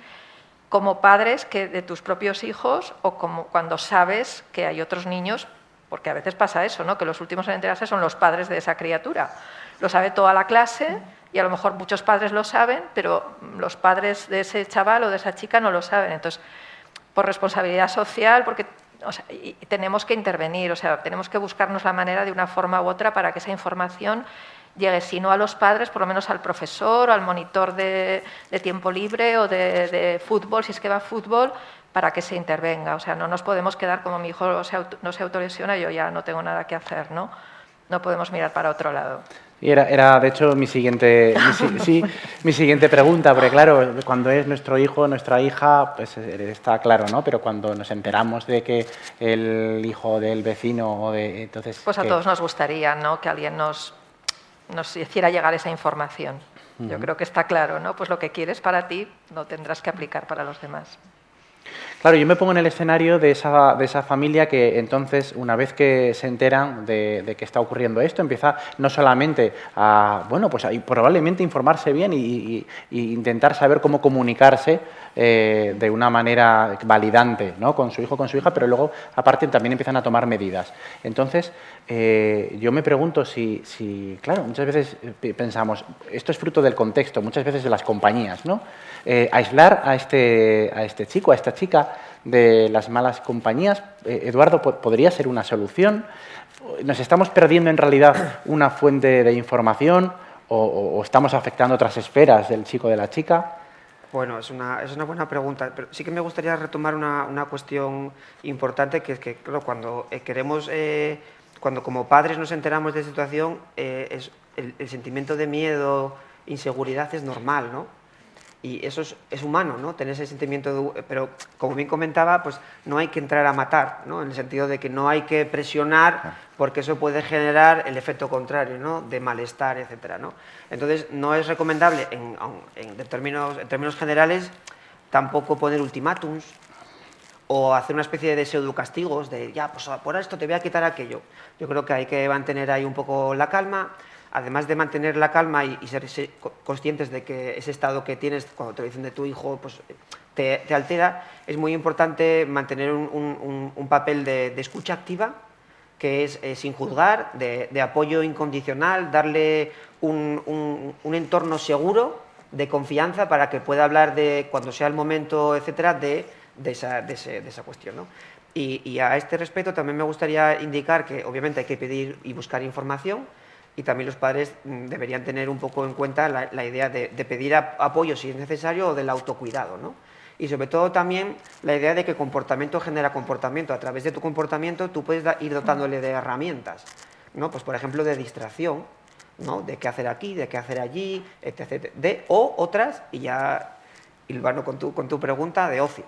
Speaker 5: como padres que de tus propios hijos o como cuando sabes que hay otros niños, porque a veces pasa eso, ¿no? Que los últimos en enterarse son los padres de esa criatura. Lo sabe toda la clase y a lo mejor muchos padres lo saben, pero los padres de ese chaval o de esa chica no lo saben. Entonces, por responsabilidad social, porque y tenemos que intervenir, o sea, tenemos que buscarnos la manera de una forma u otra para que esa información llegue, si no a los padres, por lo menos al profesor o al monitor de tiempo libre o de fútbol, si es que va a fútbol, para que se intervenga. O sea, no nos podemos quedar como mi hijo no se autolesiona, yo ya no tengo nada que hacer, ¿no? No podemos mirar para otro lado.
Speaker 3: Y era de hecho, mi siguiente pregunta, porque claro, cuando es nuestro hijo, nuestra hija, pues está claro, ¿no? Pero cuando nos enteramos de que el hijo del vecino o de... entonces
Speaker 5: pues a todos nos gustaría, ¿no? Que alguien nos hiciera llegar esa información. Yo creo que está claro, ¿no? Pues lo que quieres para ti lo tendrás que aplicar para los demás.
Speaker 3: Claro, yo me pongo en el escenario de esa familia que entonces, una vez que se enteran de que está ocurriendo esto, empieza no solamente a, bueno, pues a probablemente informarse bien y intentar saber cómo comunicarse de una manera validante, ¿no? Con su hijo, con su hija, pero luego, aparte, también empiezan a tomar medidas. Entonces, yo me pregunto si, claro, muchas veces pensamos, esto es fruto del contexto, muchas veces de las compañías, ¿no? Aislar a este chico, a esta chica de las malas compañías, Eduardo, ¿podría ser una solución? ¿Nos estamos perdiendo en realidad una fuente de información o estamos afectando otras esferas del chico o de la chica?
Speaker 6: Bueno, es una buena pregunta, pero sí que me gustaría retomar una cuestión importante, que es que, claro, cuando cuando como padres nos enteramos de la situación, el sentimiento de miedo, inseguridad es normal, ¿no? Y eso es humano, ¿no? Tener ese sentimiento, pero como bien comentaba, pues no hay que entrar a matar, ¿no? En el sentido de que no hay que presionar porque eso puede generar el efecto contrario, ¿no? De malestar, etcétera, ¿no? Entonces, no es recomendable, en términos generales, tampoco poner ultimátums o hacer una especie de pseudocastigos de, ya, pues por esto te voy a quitar aquello. Yo creo que hay que mantener ahí un poco la calma. Además de mantener la calma y ser conscientes de que ese estado que tienes cuando te lo dicen de tu hijo pues, te altera, es muy importante mantener un papel de escucha activa, que es sin juzgar, de apoyo incondicional, darle un entorno seguro, de confianza, para que pueda hablar de, cuando sea el momento, etcétera, de esa cuestión, ¿no? Y a este respecto también me gustaría indicar que obviamente hay que pedir y buscar información. Y también los padres deberían tener un poco en cuenta la idea de pedir apoyo si es necesario o del autocuidado, ¿no? Y sobre todo también la idea de que comportamiento genera comportamiento. A través de tu comportamiento tú puedes ir dotándole de herramientas, ¿no? Pues por ejemplo de distracción, ¿no? De qué hacer aquí, de qué hacer allí, etc. O otras, y ya hilvano con tu pregunta, de ocio,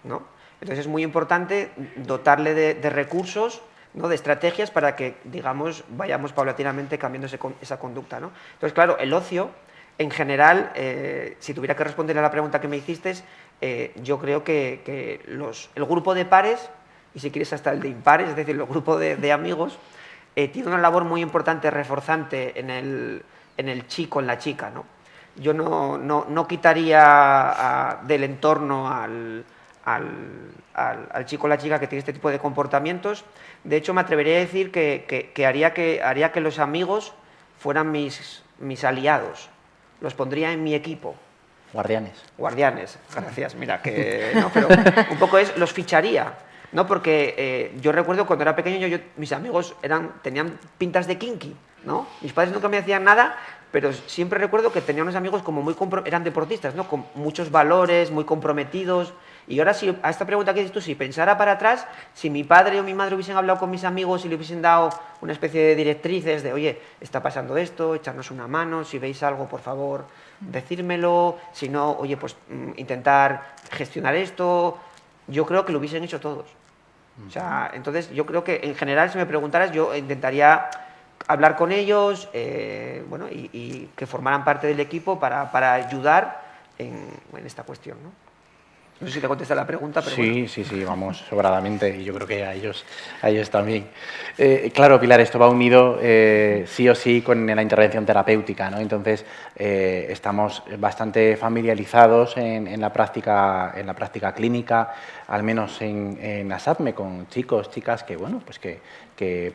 Speaker 6: ¿no? Entonces es muy importante dotarle de recursos, ¿no? De estrategias para que, digamos, vayamos paulatinamente cambiando esa conducta, ¿no? Entonces, claro, el ocio, en general, si tuviera que responder a la pregunta que me hiciste, yo creo que el grupo de pares, y si quieres hasta el de impares, es decir, el grupo de amigos, tiene una labor muy importante, reforzante en el chico, en la chica, ¿no? Yo no quitaría del entorno al chico o la chica que tiene este tipo de comportamientos. De hecho, me atrevería a decir que haría que los amigos fueran mis aliados. Los pondría en mi equipo.
Speaker 3: Guardianes.
Speaker 6: Guardianes, gracias. Mira, que no, pero un poco los ficharía, ¿no? Porque yo recuerdo cuando era pequeño, mis amigos tenían pintas de kinky, ¿no? Mis padres nunca me decían nada, pero siempre recuerdo que tenía unos amigos como eran deportistas, ¿no? Con muchos valores, muy comprometidos. Y ahora, a esta pregunta que dices tú, si pensara para atrás, si mi padre o mi madre hubiesen hablado con mis amigos y le hubiesen dado una especie de directrices de, oye, está pasando esto, echarnos una mano, si veis algo, por favor, decírmelo, si no, oye, pues intentar gestionar esto, yo creo que lo hubiesen hecho todos. O sea, entonces yo creo que en general, si me preguntaras, yo intentaría hablar con ellos, bueno, y que formaran parte del equipo para ayudar en esta cuestión, ¿no? No sé si te contesta la pregunta, pero
Speaker 3: sí, bueno. Sí, vamos, sobradamente, y yo creo que a ellos también. Claro, Pilar, esto va unido sí o sí con la intervención terapéutica, ¿no? Entonces, estamos bastante familiarizados en la práctica clínica, al menos en ASAPME, con chicos, chicas que, bueno, pues que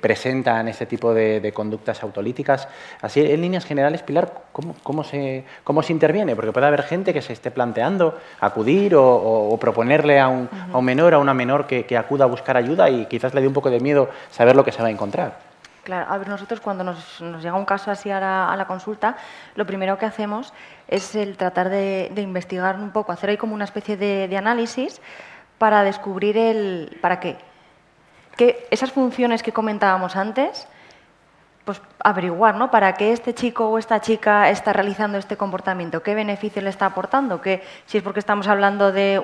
Speaker 3: presentan este tipo de conductas autolíticas. Así, en líneas generales, Pilar, ¿cómo se interviene? Porque puede haber gente que se esté planteando acudir o proponerle a un menor, a una menor que acuda a buscar ayuda y quizás le dé un poco de miedo saber lo que se va a encontrar.
Speaker 4: Claro, a ver, nosotros cuando nos llega un caso así a la consulta, lo primero que hacemos es el tratar de investigar un poco, hacer ahí como una especie de análisis para descubrir para qué. Que esas funciones que comentábamos antes, pues averiguar, ¿no? ¿Para qué este chico o esta chica está realizando este comportamiento? ¿Qué beneficio le está aportando? Que si es porque estamos hablando de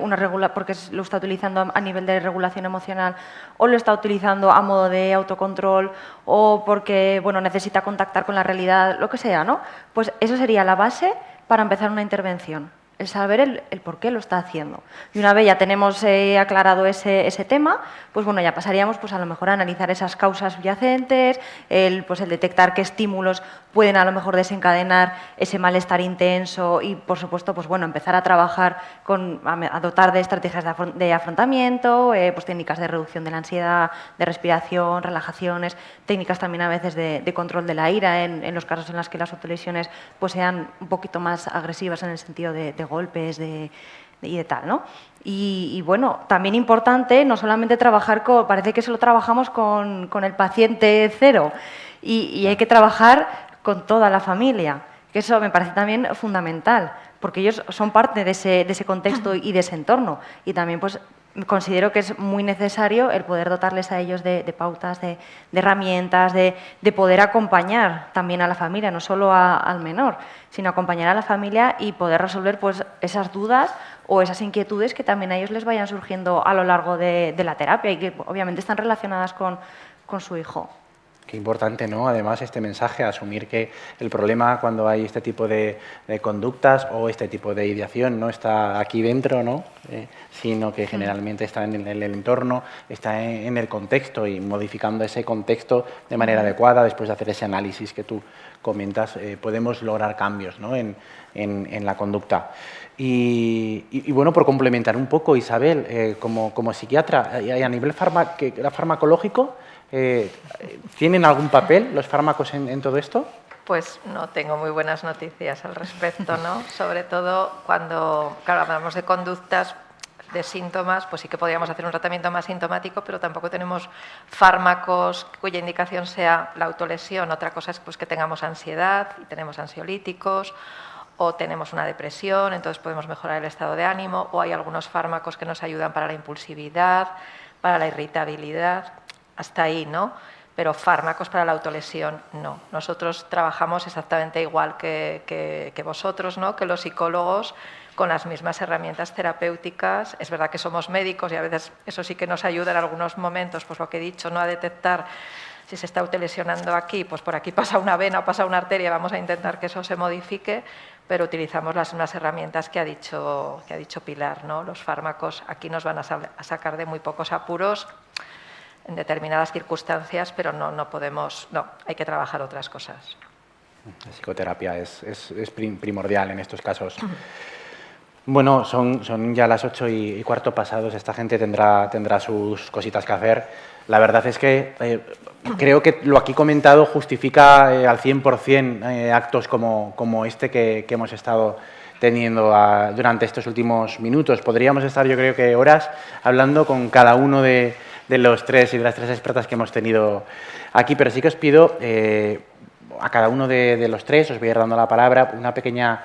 Speaker 4: porque lo está utilizando a nivel de regulación emocional o lo está utilizando a modo de autocontrol o porque, bueno, necesita contactar con la realidad, lo que sea, ¿no? Pues eso sería la base para empezar una intervención. El saber el por qué lo está haciendo. Y una vez ya tenemos aclarado ese tema, pues bueno, ya pasaríamos pues a lo mejor a analizar esas causas subyacentes, el detectar qué estímulos pueden a lo mejor desencadenar ese malestar intenso y, por supuesto, pues bueno, empezar a trabajar a dotar de estrategias de afrontamiento, pues técnicas de reducción de la ansiedad, de respiración, relajaciones, técnicas también a veces de control de la ira en los casos en los que las autolesiones pues sean un poquito más agresivas en el sentido de golpes y de tal, ¿no? Y bueno, también importante no solamente trabajar parece que solo trabajamos con el paciente cero y hay que trabajar con toda la familia, que eso me parece también fundamental, porque ellos son parte de ese contexto y de ese entorno y también pues considero que es muy necesario el poder dotarles a ellos de pautas, de herramientas, de poder acompañar también a la familia, no solo al menor, sino acompañar a la familia y poder resolver pues, esas dudas o esas inquietudes que también a ellos les vayan surgiendo a lo largo de la terapia y que obviamente están relacionadas con su hijo.
Speaker 3: Qué importante, ¿no? Además, este mensaje, asumir que el problema cuando hay este tipo de conductas o este tipo de ideación no está aquí dentro, ¿no? Sino que generalmente está en el entorno, está en el contexto y modificando ese contexto de manera adecuada, después de hacer ese análisis que tú comentas, podemos lograr cambios, ¿no? en la conducta. Y bueno, por complementar un poco, Isabel, como psiquiatra, y a nivel farmacológico, ¿tienen algún papel los fármacos en todo esto?
Speaker 5: Pues no tengo muy buenas noticias al respecto, ¿no? Sobre todo cuando, claro, hablamos de conductas, de síntomas, pues sí que podríamos hacer un tratamiento más sintomático, pero tampoco tenemos fármacos cuya indicación sea la autolesión. Otra cosa es pues, que tengamos ansiedad y tenemos ansiolíticos, o tenemos una depresión, entonces podemos mejorar el estado de ánimo, o hay algunos fármacos que nos ayudan para la impulsividad, para la irritabilidad, hasta ahí, ¿no? Pero fármacos para la autolesión, no. Nosotros trabajamos exactamente igual que vosotros, ¿no? Que los psicólogos, con las mismas herramientas terapéuticas. Es verdad que somos médicos y a veces eso sí que nos ayuda en algunos momentos, pues lo que he dicho, ¿no? A detectar si se está autolesionando aquí, pues por aquí pasa una vena o pasa una arteria, vamos a intentar que eso se modifique, pero utilizamos las mismas herramientas que ha dicho Pilar, ¿no? Los fármacos aquí nos van a sacar de muy pocos apuros en determinadas circunstancias, pero no podemos, hay que trabajar otras cosas.
Speaker 3: La psicoterapia es primordial en estos casos. Bueno, son ya las 8:15 pasados, esta gente tendrá sus cositas que hacer. La verdad es que creo que lo aquí comentado justifica al 100% actos como este que hemos estado teniendo durante estos últimos minutos. Podríamos estar, yo creo que horas, hablando con cada uno de los tres y de las tres expertas que hemos tenido aquí, pero sí que os pido a cada uno de los tres, os voy a ir dando la palabra, una pequeña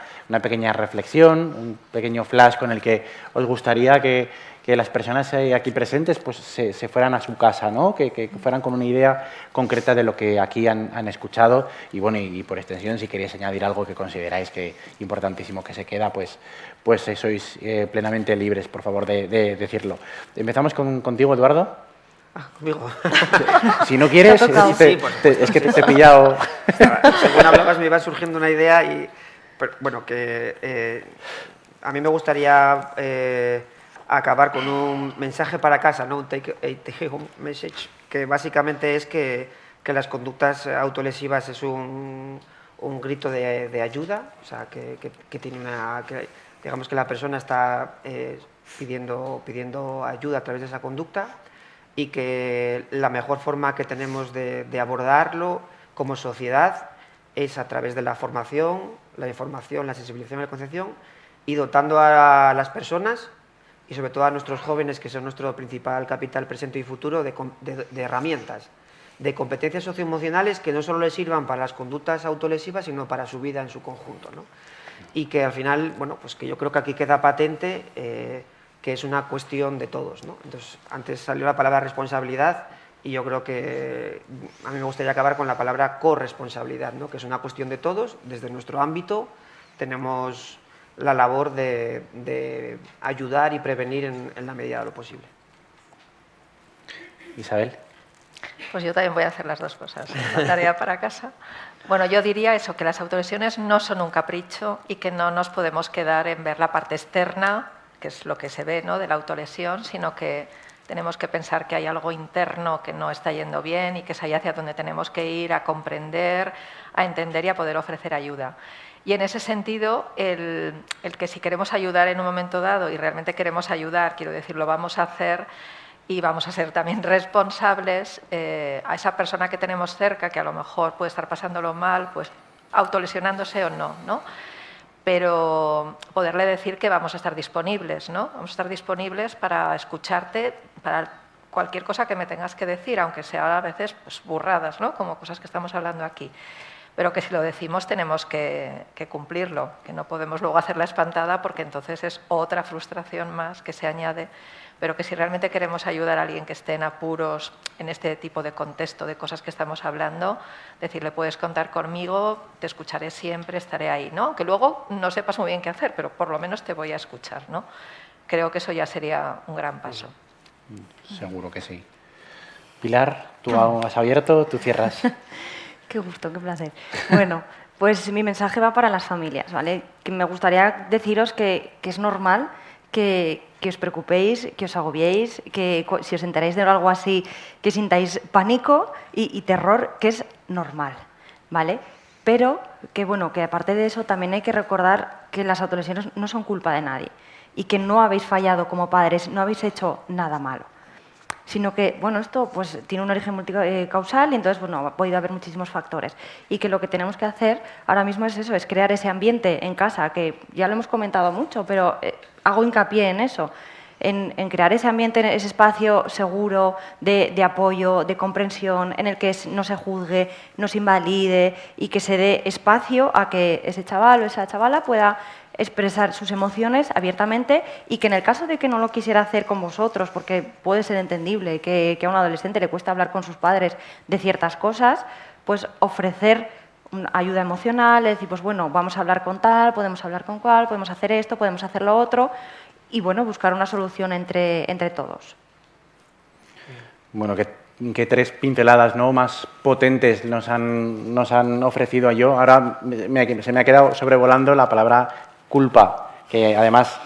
Speaker 3: reflexión, un pequeño flash con el que os gustaría que las personas aquí presentes pues, se fueran a su casa, ¿no? Que fueran con una idea concreta de lo que aquí han escuchado y, bueno, y por extensión, si queréis añadir algo que consideráis que importantísimo que se queda, pues sois plenamente libres, por favor, de decirlo. Empezamos contigo, Eduardo.
Speaker 6: Conmigo.
Speaker 3: Si no quieres, es que te he pillado.
Speaker 6: Según hablabas me iba surgiendo una idea y, pero, bueno, que a mí me gustaría acabar con un mensaje para casa, ¿no? Un take home message, que básicamente es que las conductas autolesivas es un grito de ayuda, o sea, que tiene digamos que la persona está pidiendo ayuda a través de esa conducta, y que la mejor forma que tenemos de abordarlo como sociedad es a través de la formación, la información, la sensibilización y la concienciación, y dotando a las personas y sobre todo a nuestros jóvenes, que son nuestro principal capital presente y futuro, de herramientas, de competencias socioemocionales que no solo les sirvan para las conductas autolesivas, sino para su vida en su conjunto, ¿no? Y que al final, bueno, pues que yo creo que aquí queda patente que es una cuestión de todos, ¿no? Entonces, antes salió la palabra responsabilidad, y yo creo que a mí me gustaría acabar con la palabra corresponsabilidad, ¿no? Que es una cuestión de todos. Desde nuestro ámbito tenemos la labor de ayudar y prevenir en la medida de lo posible.
Speaker 3: Isabel.
Speaker 5: Pues yo también voy a hacer las dos cosas, la tarea para casa. Bueno, yo diría eso, que las autolesiones no son un capricho y que no nos podemos quedar en ver la parte externa, que es lo que se ve, ¿no?, de la autolesión, sino que tenemos que pensar que hay algo interno que no está yendo bien y que es ahí hacia donde tenemos que ir a comprender, a entender y a poder ofrecer ayuda. Y en ese sentido, el que si queremos ayudar en un momento dado y realmente queremos ayudar, quiero decir, lo vamos a hacer y vamos a ser también responsables a esa persona que tenemos cerca, que a lo mejor puede estar pasándolo mal, pues autolesionándose o no, ¿no? Pero poderle decir que vamos a estar disponibles, ¿no? Vamos a estar disponibles para escucharte, para cualquier cosa que me tengas que decir, aunque sea a veces pues, burradas, ¿no?, como cosas que estamos hablando aquí. Pero que si lo decimos tenemos que cumplirlo, que no podemos luego hacer la espantada, porque entonces es otra frustración más que se añade. Pero que si realmente queremos ayudar a alguien que esté en apuros en este tipo de contexto de cosas que estamos hablando, decirle, puedes contar conmigo, te escucharé siempre, estaré ahí, ¿no? Que luego no sepas muy bien qué hacer, pero por lo menos te voy a escuchar, ¿no? Creo que eso ya sería un gran paso.
Speaker 3: Seguro que sí. Pilar, tú has abierto, tú cierras.
Speaker 4: Qué gusto, qué placer. Bueno, pues mi mensaje va para las familias, ¿vale? Que me gustaría deciros que es normal que os preocupéis, que os agobiéis, que si os enteráis de algo así, que sintáis pánico y terror, que es normal, ¿vale? Pero que, bueno, que aparte de eso también hay que recordar que las autolesiones no son culpa de nadie y que no habéis fallado como padres, no habéis hecho nada malo, sino que, bueno, esto pues tiene un origen multicausal y entonces, bueno, ha podido haber muchísimos factores. Y que lo que tenemos que hacer ahora mismo es eso, es crear ese ambiente en casa, que ya lo hemos comentado mucho, pero hago hincapié en eso, en crear ese ambiente, ese espacio seguro de apoyo, de comprensión, en el que no se juzgue, no se invalide y que se dé espacio a que ese chaval o esa chavala pueda expresar sus emociones abiertamente, y que en el caso de que no lo quisiera hacer con vosotros, porque puede ser entendible que a un adolescente le cuesta hablar con sus padres de ciertas cosas, pues ofrecer ayuda emocional, decir, pues bueno, vamos a hablar con tal, podemos hablar con cual, podemos hacer esto, podemos hacer lo otro, y bueno, buscar una solución entre todos.
Speaker 3: Bueno, que tres pinceladas, ¿no?, más potentes nos han ofrecido a yo. Ahora se me ha quedado sobrevolando la palabra culpa, que además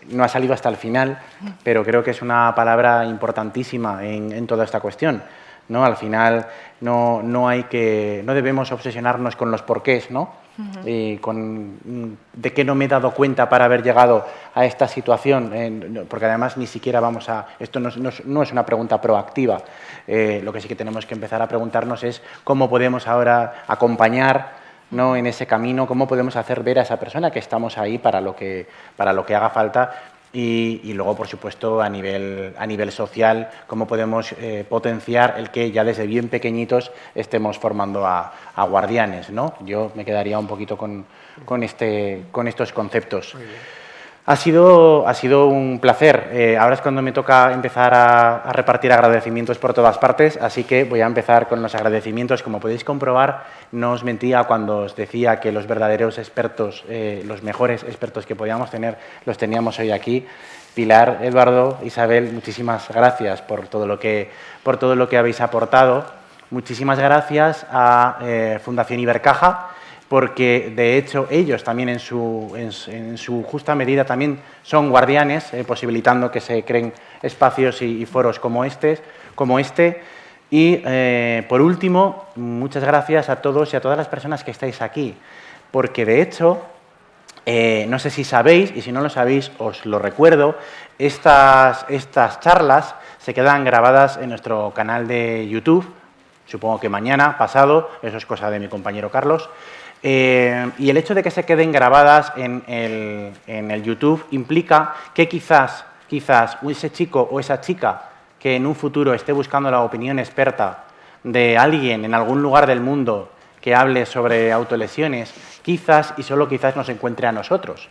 Speaker 3: no ha salido hasta el final, pero creo que es una palabra importantísima en toda esta cuestión, ¿no? Al final no debemos obsesionarnos con los porqués, ¿no? De qué no me he dado cuenta para haber llegado a esta situación, porque además ni siquiera esto no es una pregunta proactiva. Lo que sí que tenemos que empezar a preguntarnos es cómo podemos ahora acompañar, ¿no?, en ese camino, cómo podemos hacer ver a esa persona que estamos ahí para lo que haga falta. Y luego, por supuesto, a nivel social, cómo podemos potenciar el que ya desde bien pequeñitos estemos formando a guardianes, ¿no? Yo me quedaría un poquito con estos conceptos. Ha sido un placer. Ahora es cuando me toca empezar a repartir agradecimientos por todas partes, así que voy a empezar con los agradecimientos. Como podéis comprobar, no os mentía cuando os decía que los verdaderos expertos, los mejores expertos que podíamos tener, los teníamos hoy aquí. Pilar, Eduardo, Isabel, muchísimas gracias por todo lo que habéis aportado. Muchísimas gracias a Fundación Ibercaja porque de hecho ellos también en su justa medida también son guardianes, posibilitando que se creen espacios y foros como este. Y por último, muchas gracias a todos y a todas las personas que estáis aquí, porque de hecho, no sé si sabéis, y si no lo sabéis os lo recuerdo, estas charlas se quedan grabadas en nuestro canal de YouTube, supongo que mañana, pasado, eso es cosa de mi compañero Carlos. Y el hecho de que se queden grabadas en el YouTube implica que quizás ese chico o esa chica que en un futuro esté buscando la opinión experta de alguien en algún lugar del mundo que hable sobre autolesiones, quizás y solo quizás nos encuentre a nosotros.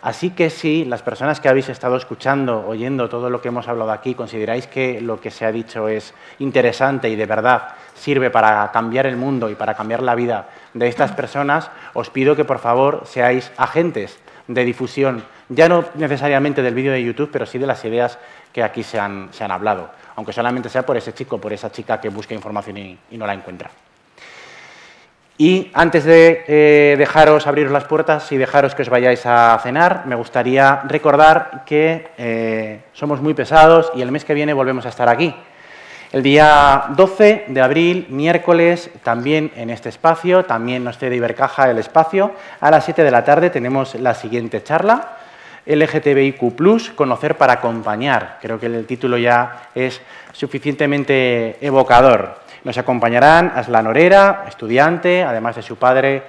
Speaker 3: Así que si las personas que habéis estado escuchando, oyendo todo lo que hemos hablado aquí, consideráis que lo que se ha dicho es interesante y de verdad sirve para cambiar el mundo y para cambiar la vida de estas personas, os pido que por favor seáis agentes de difusión, ya no necesariamente del vídeo de YouTube, pero sí de las ideas que aquí se han hablado, aunque solamente sea por ese chico o por esa chica que busca información y no la encuentra. Y antes de dejaros abriros las puertas y dejaros que os vayáis a cenar, me gustaría recordar que somos muy pesados y el mes que viene volvemos a estar aquí. El día 12 de abril, miércoles, también en este espacio, también nos cede Ibercaja el espacio, a las 7 de la tarde tenemos la siguiente charla, LGTBIQ+, conocer para acompañar. Creo que el título ya es suficientemente evocador. Nos acompañarán Aslan Orera, estudiante, además de su padre,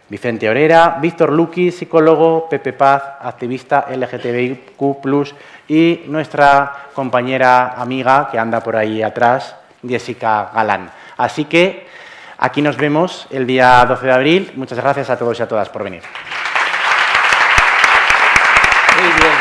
Speaker 3: Vicente Orera, Víctor Luqui, psicólogo, Pepe Paz, activista LGTBIQ+, y nuestra compañera amiga que anda por ahí atrás, Jessica Galán. Así que aquí nos vemos el día 12 de abril. Muchas gracias a todos y a todas por venir.
Speaker 6: Muy bien.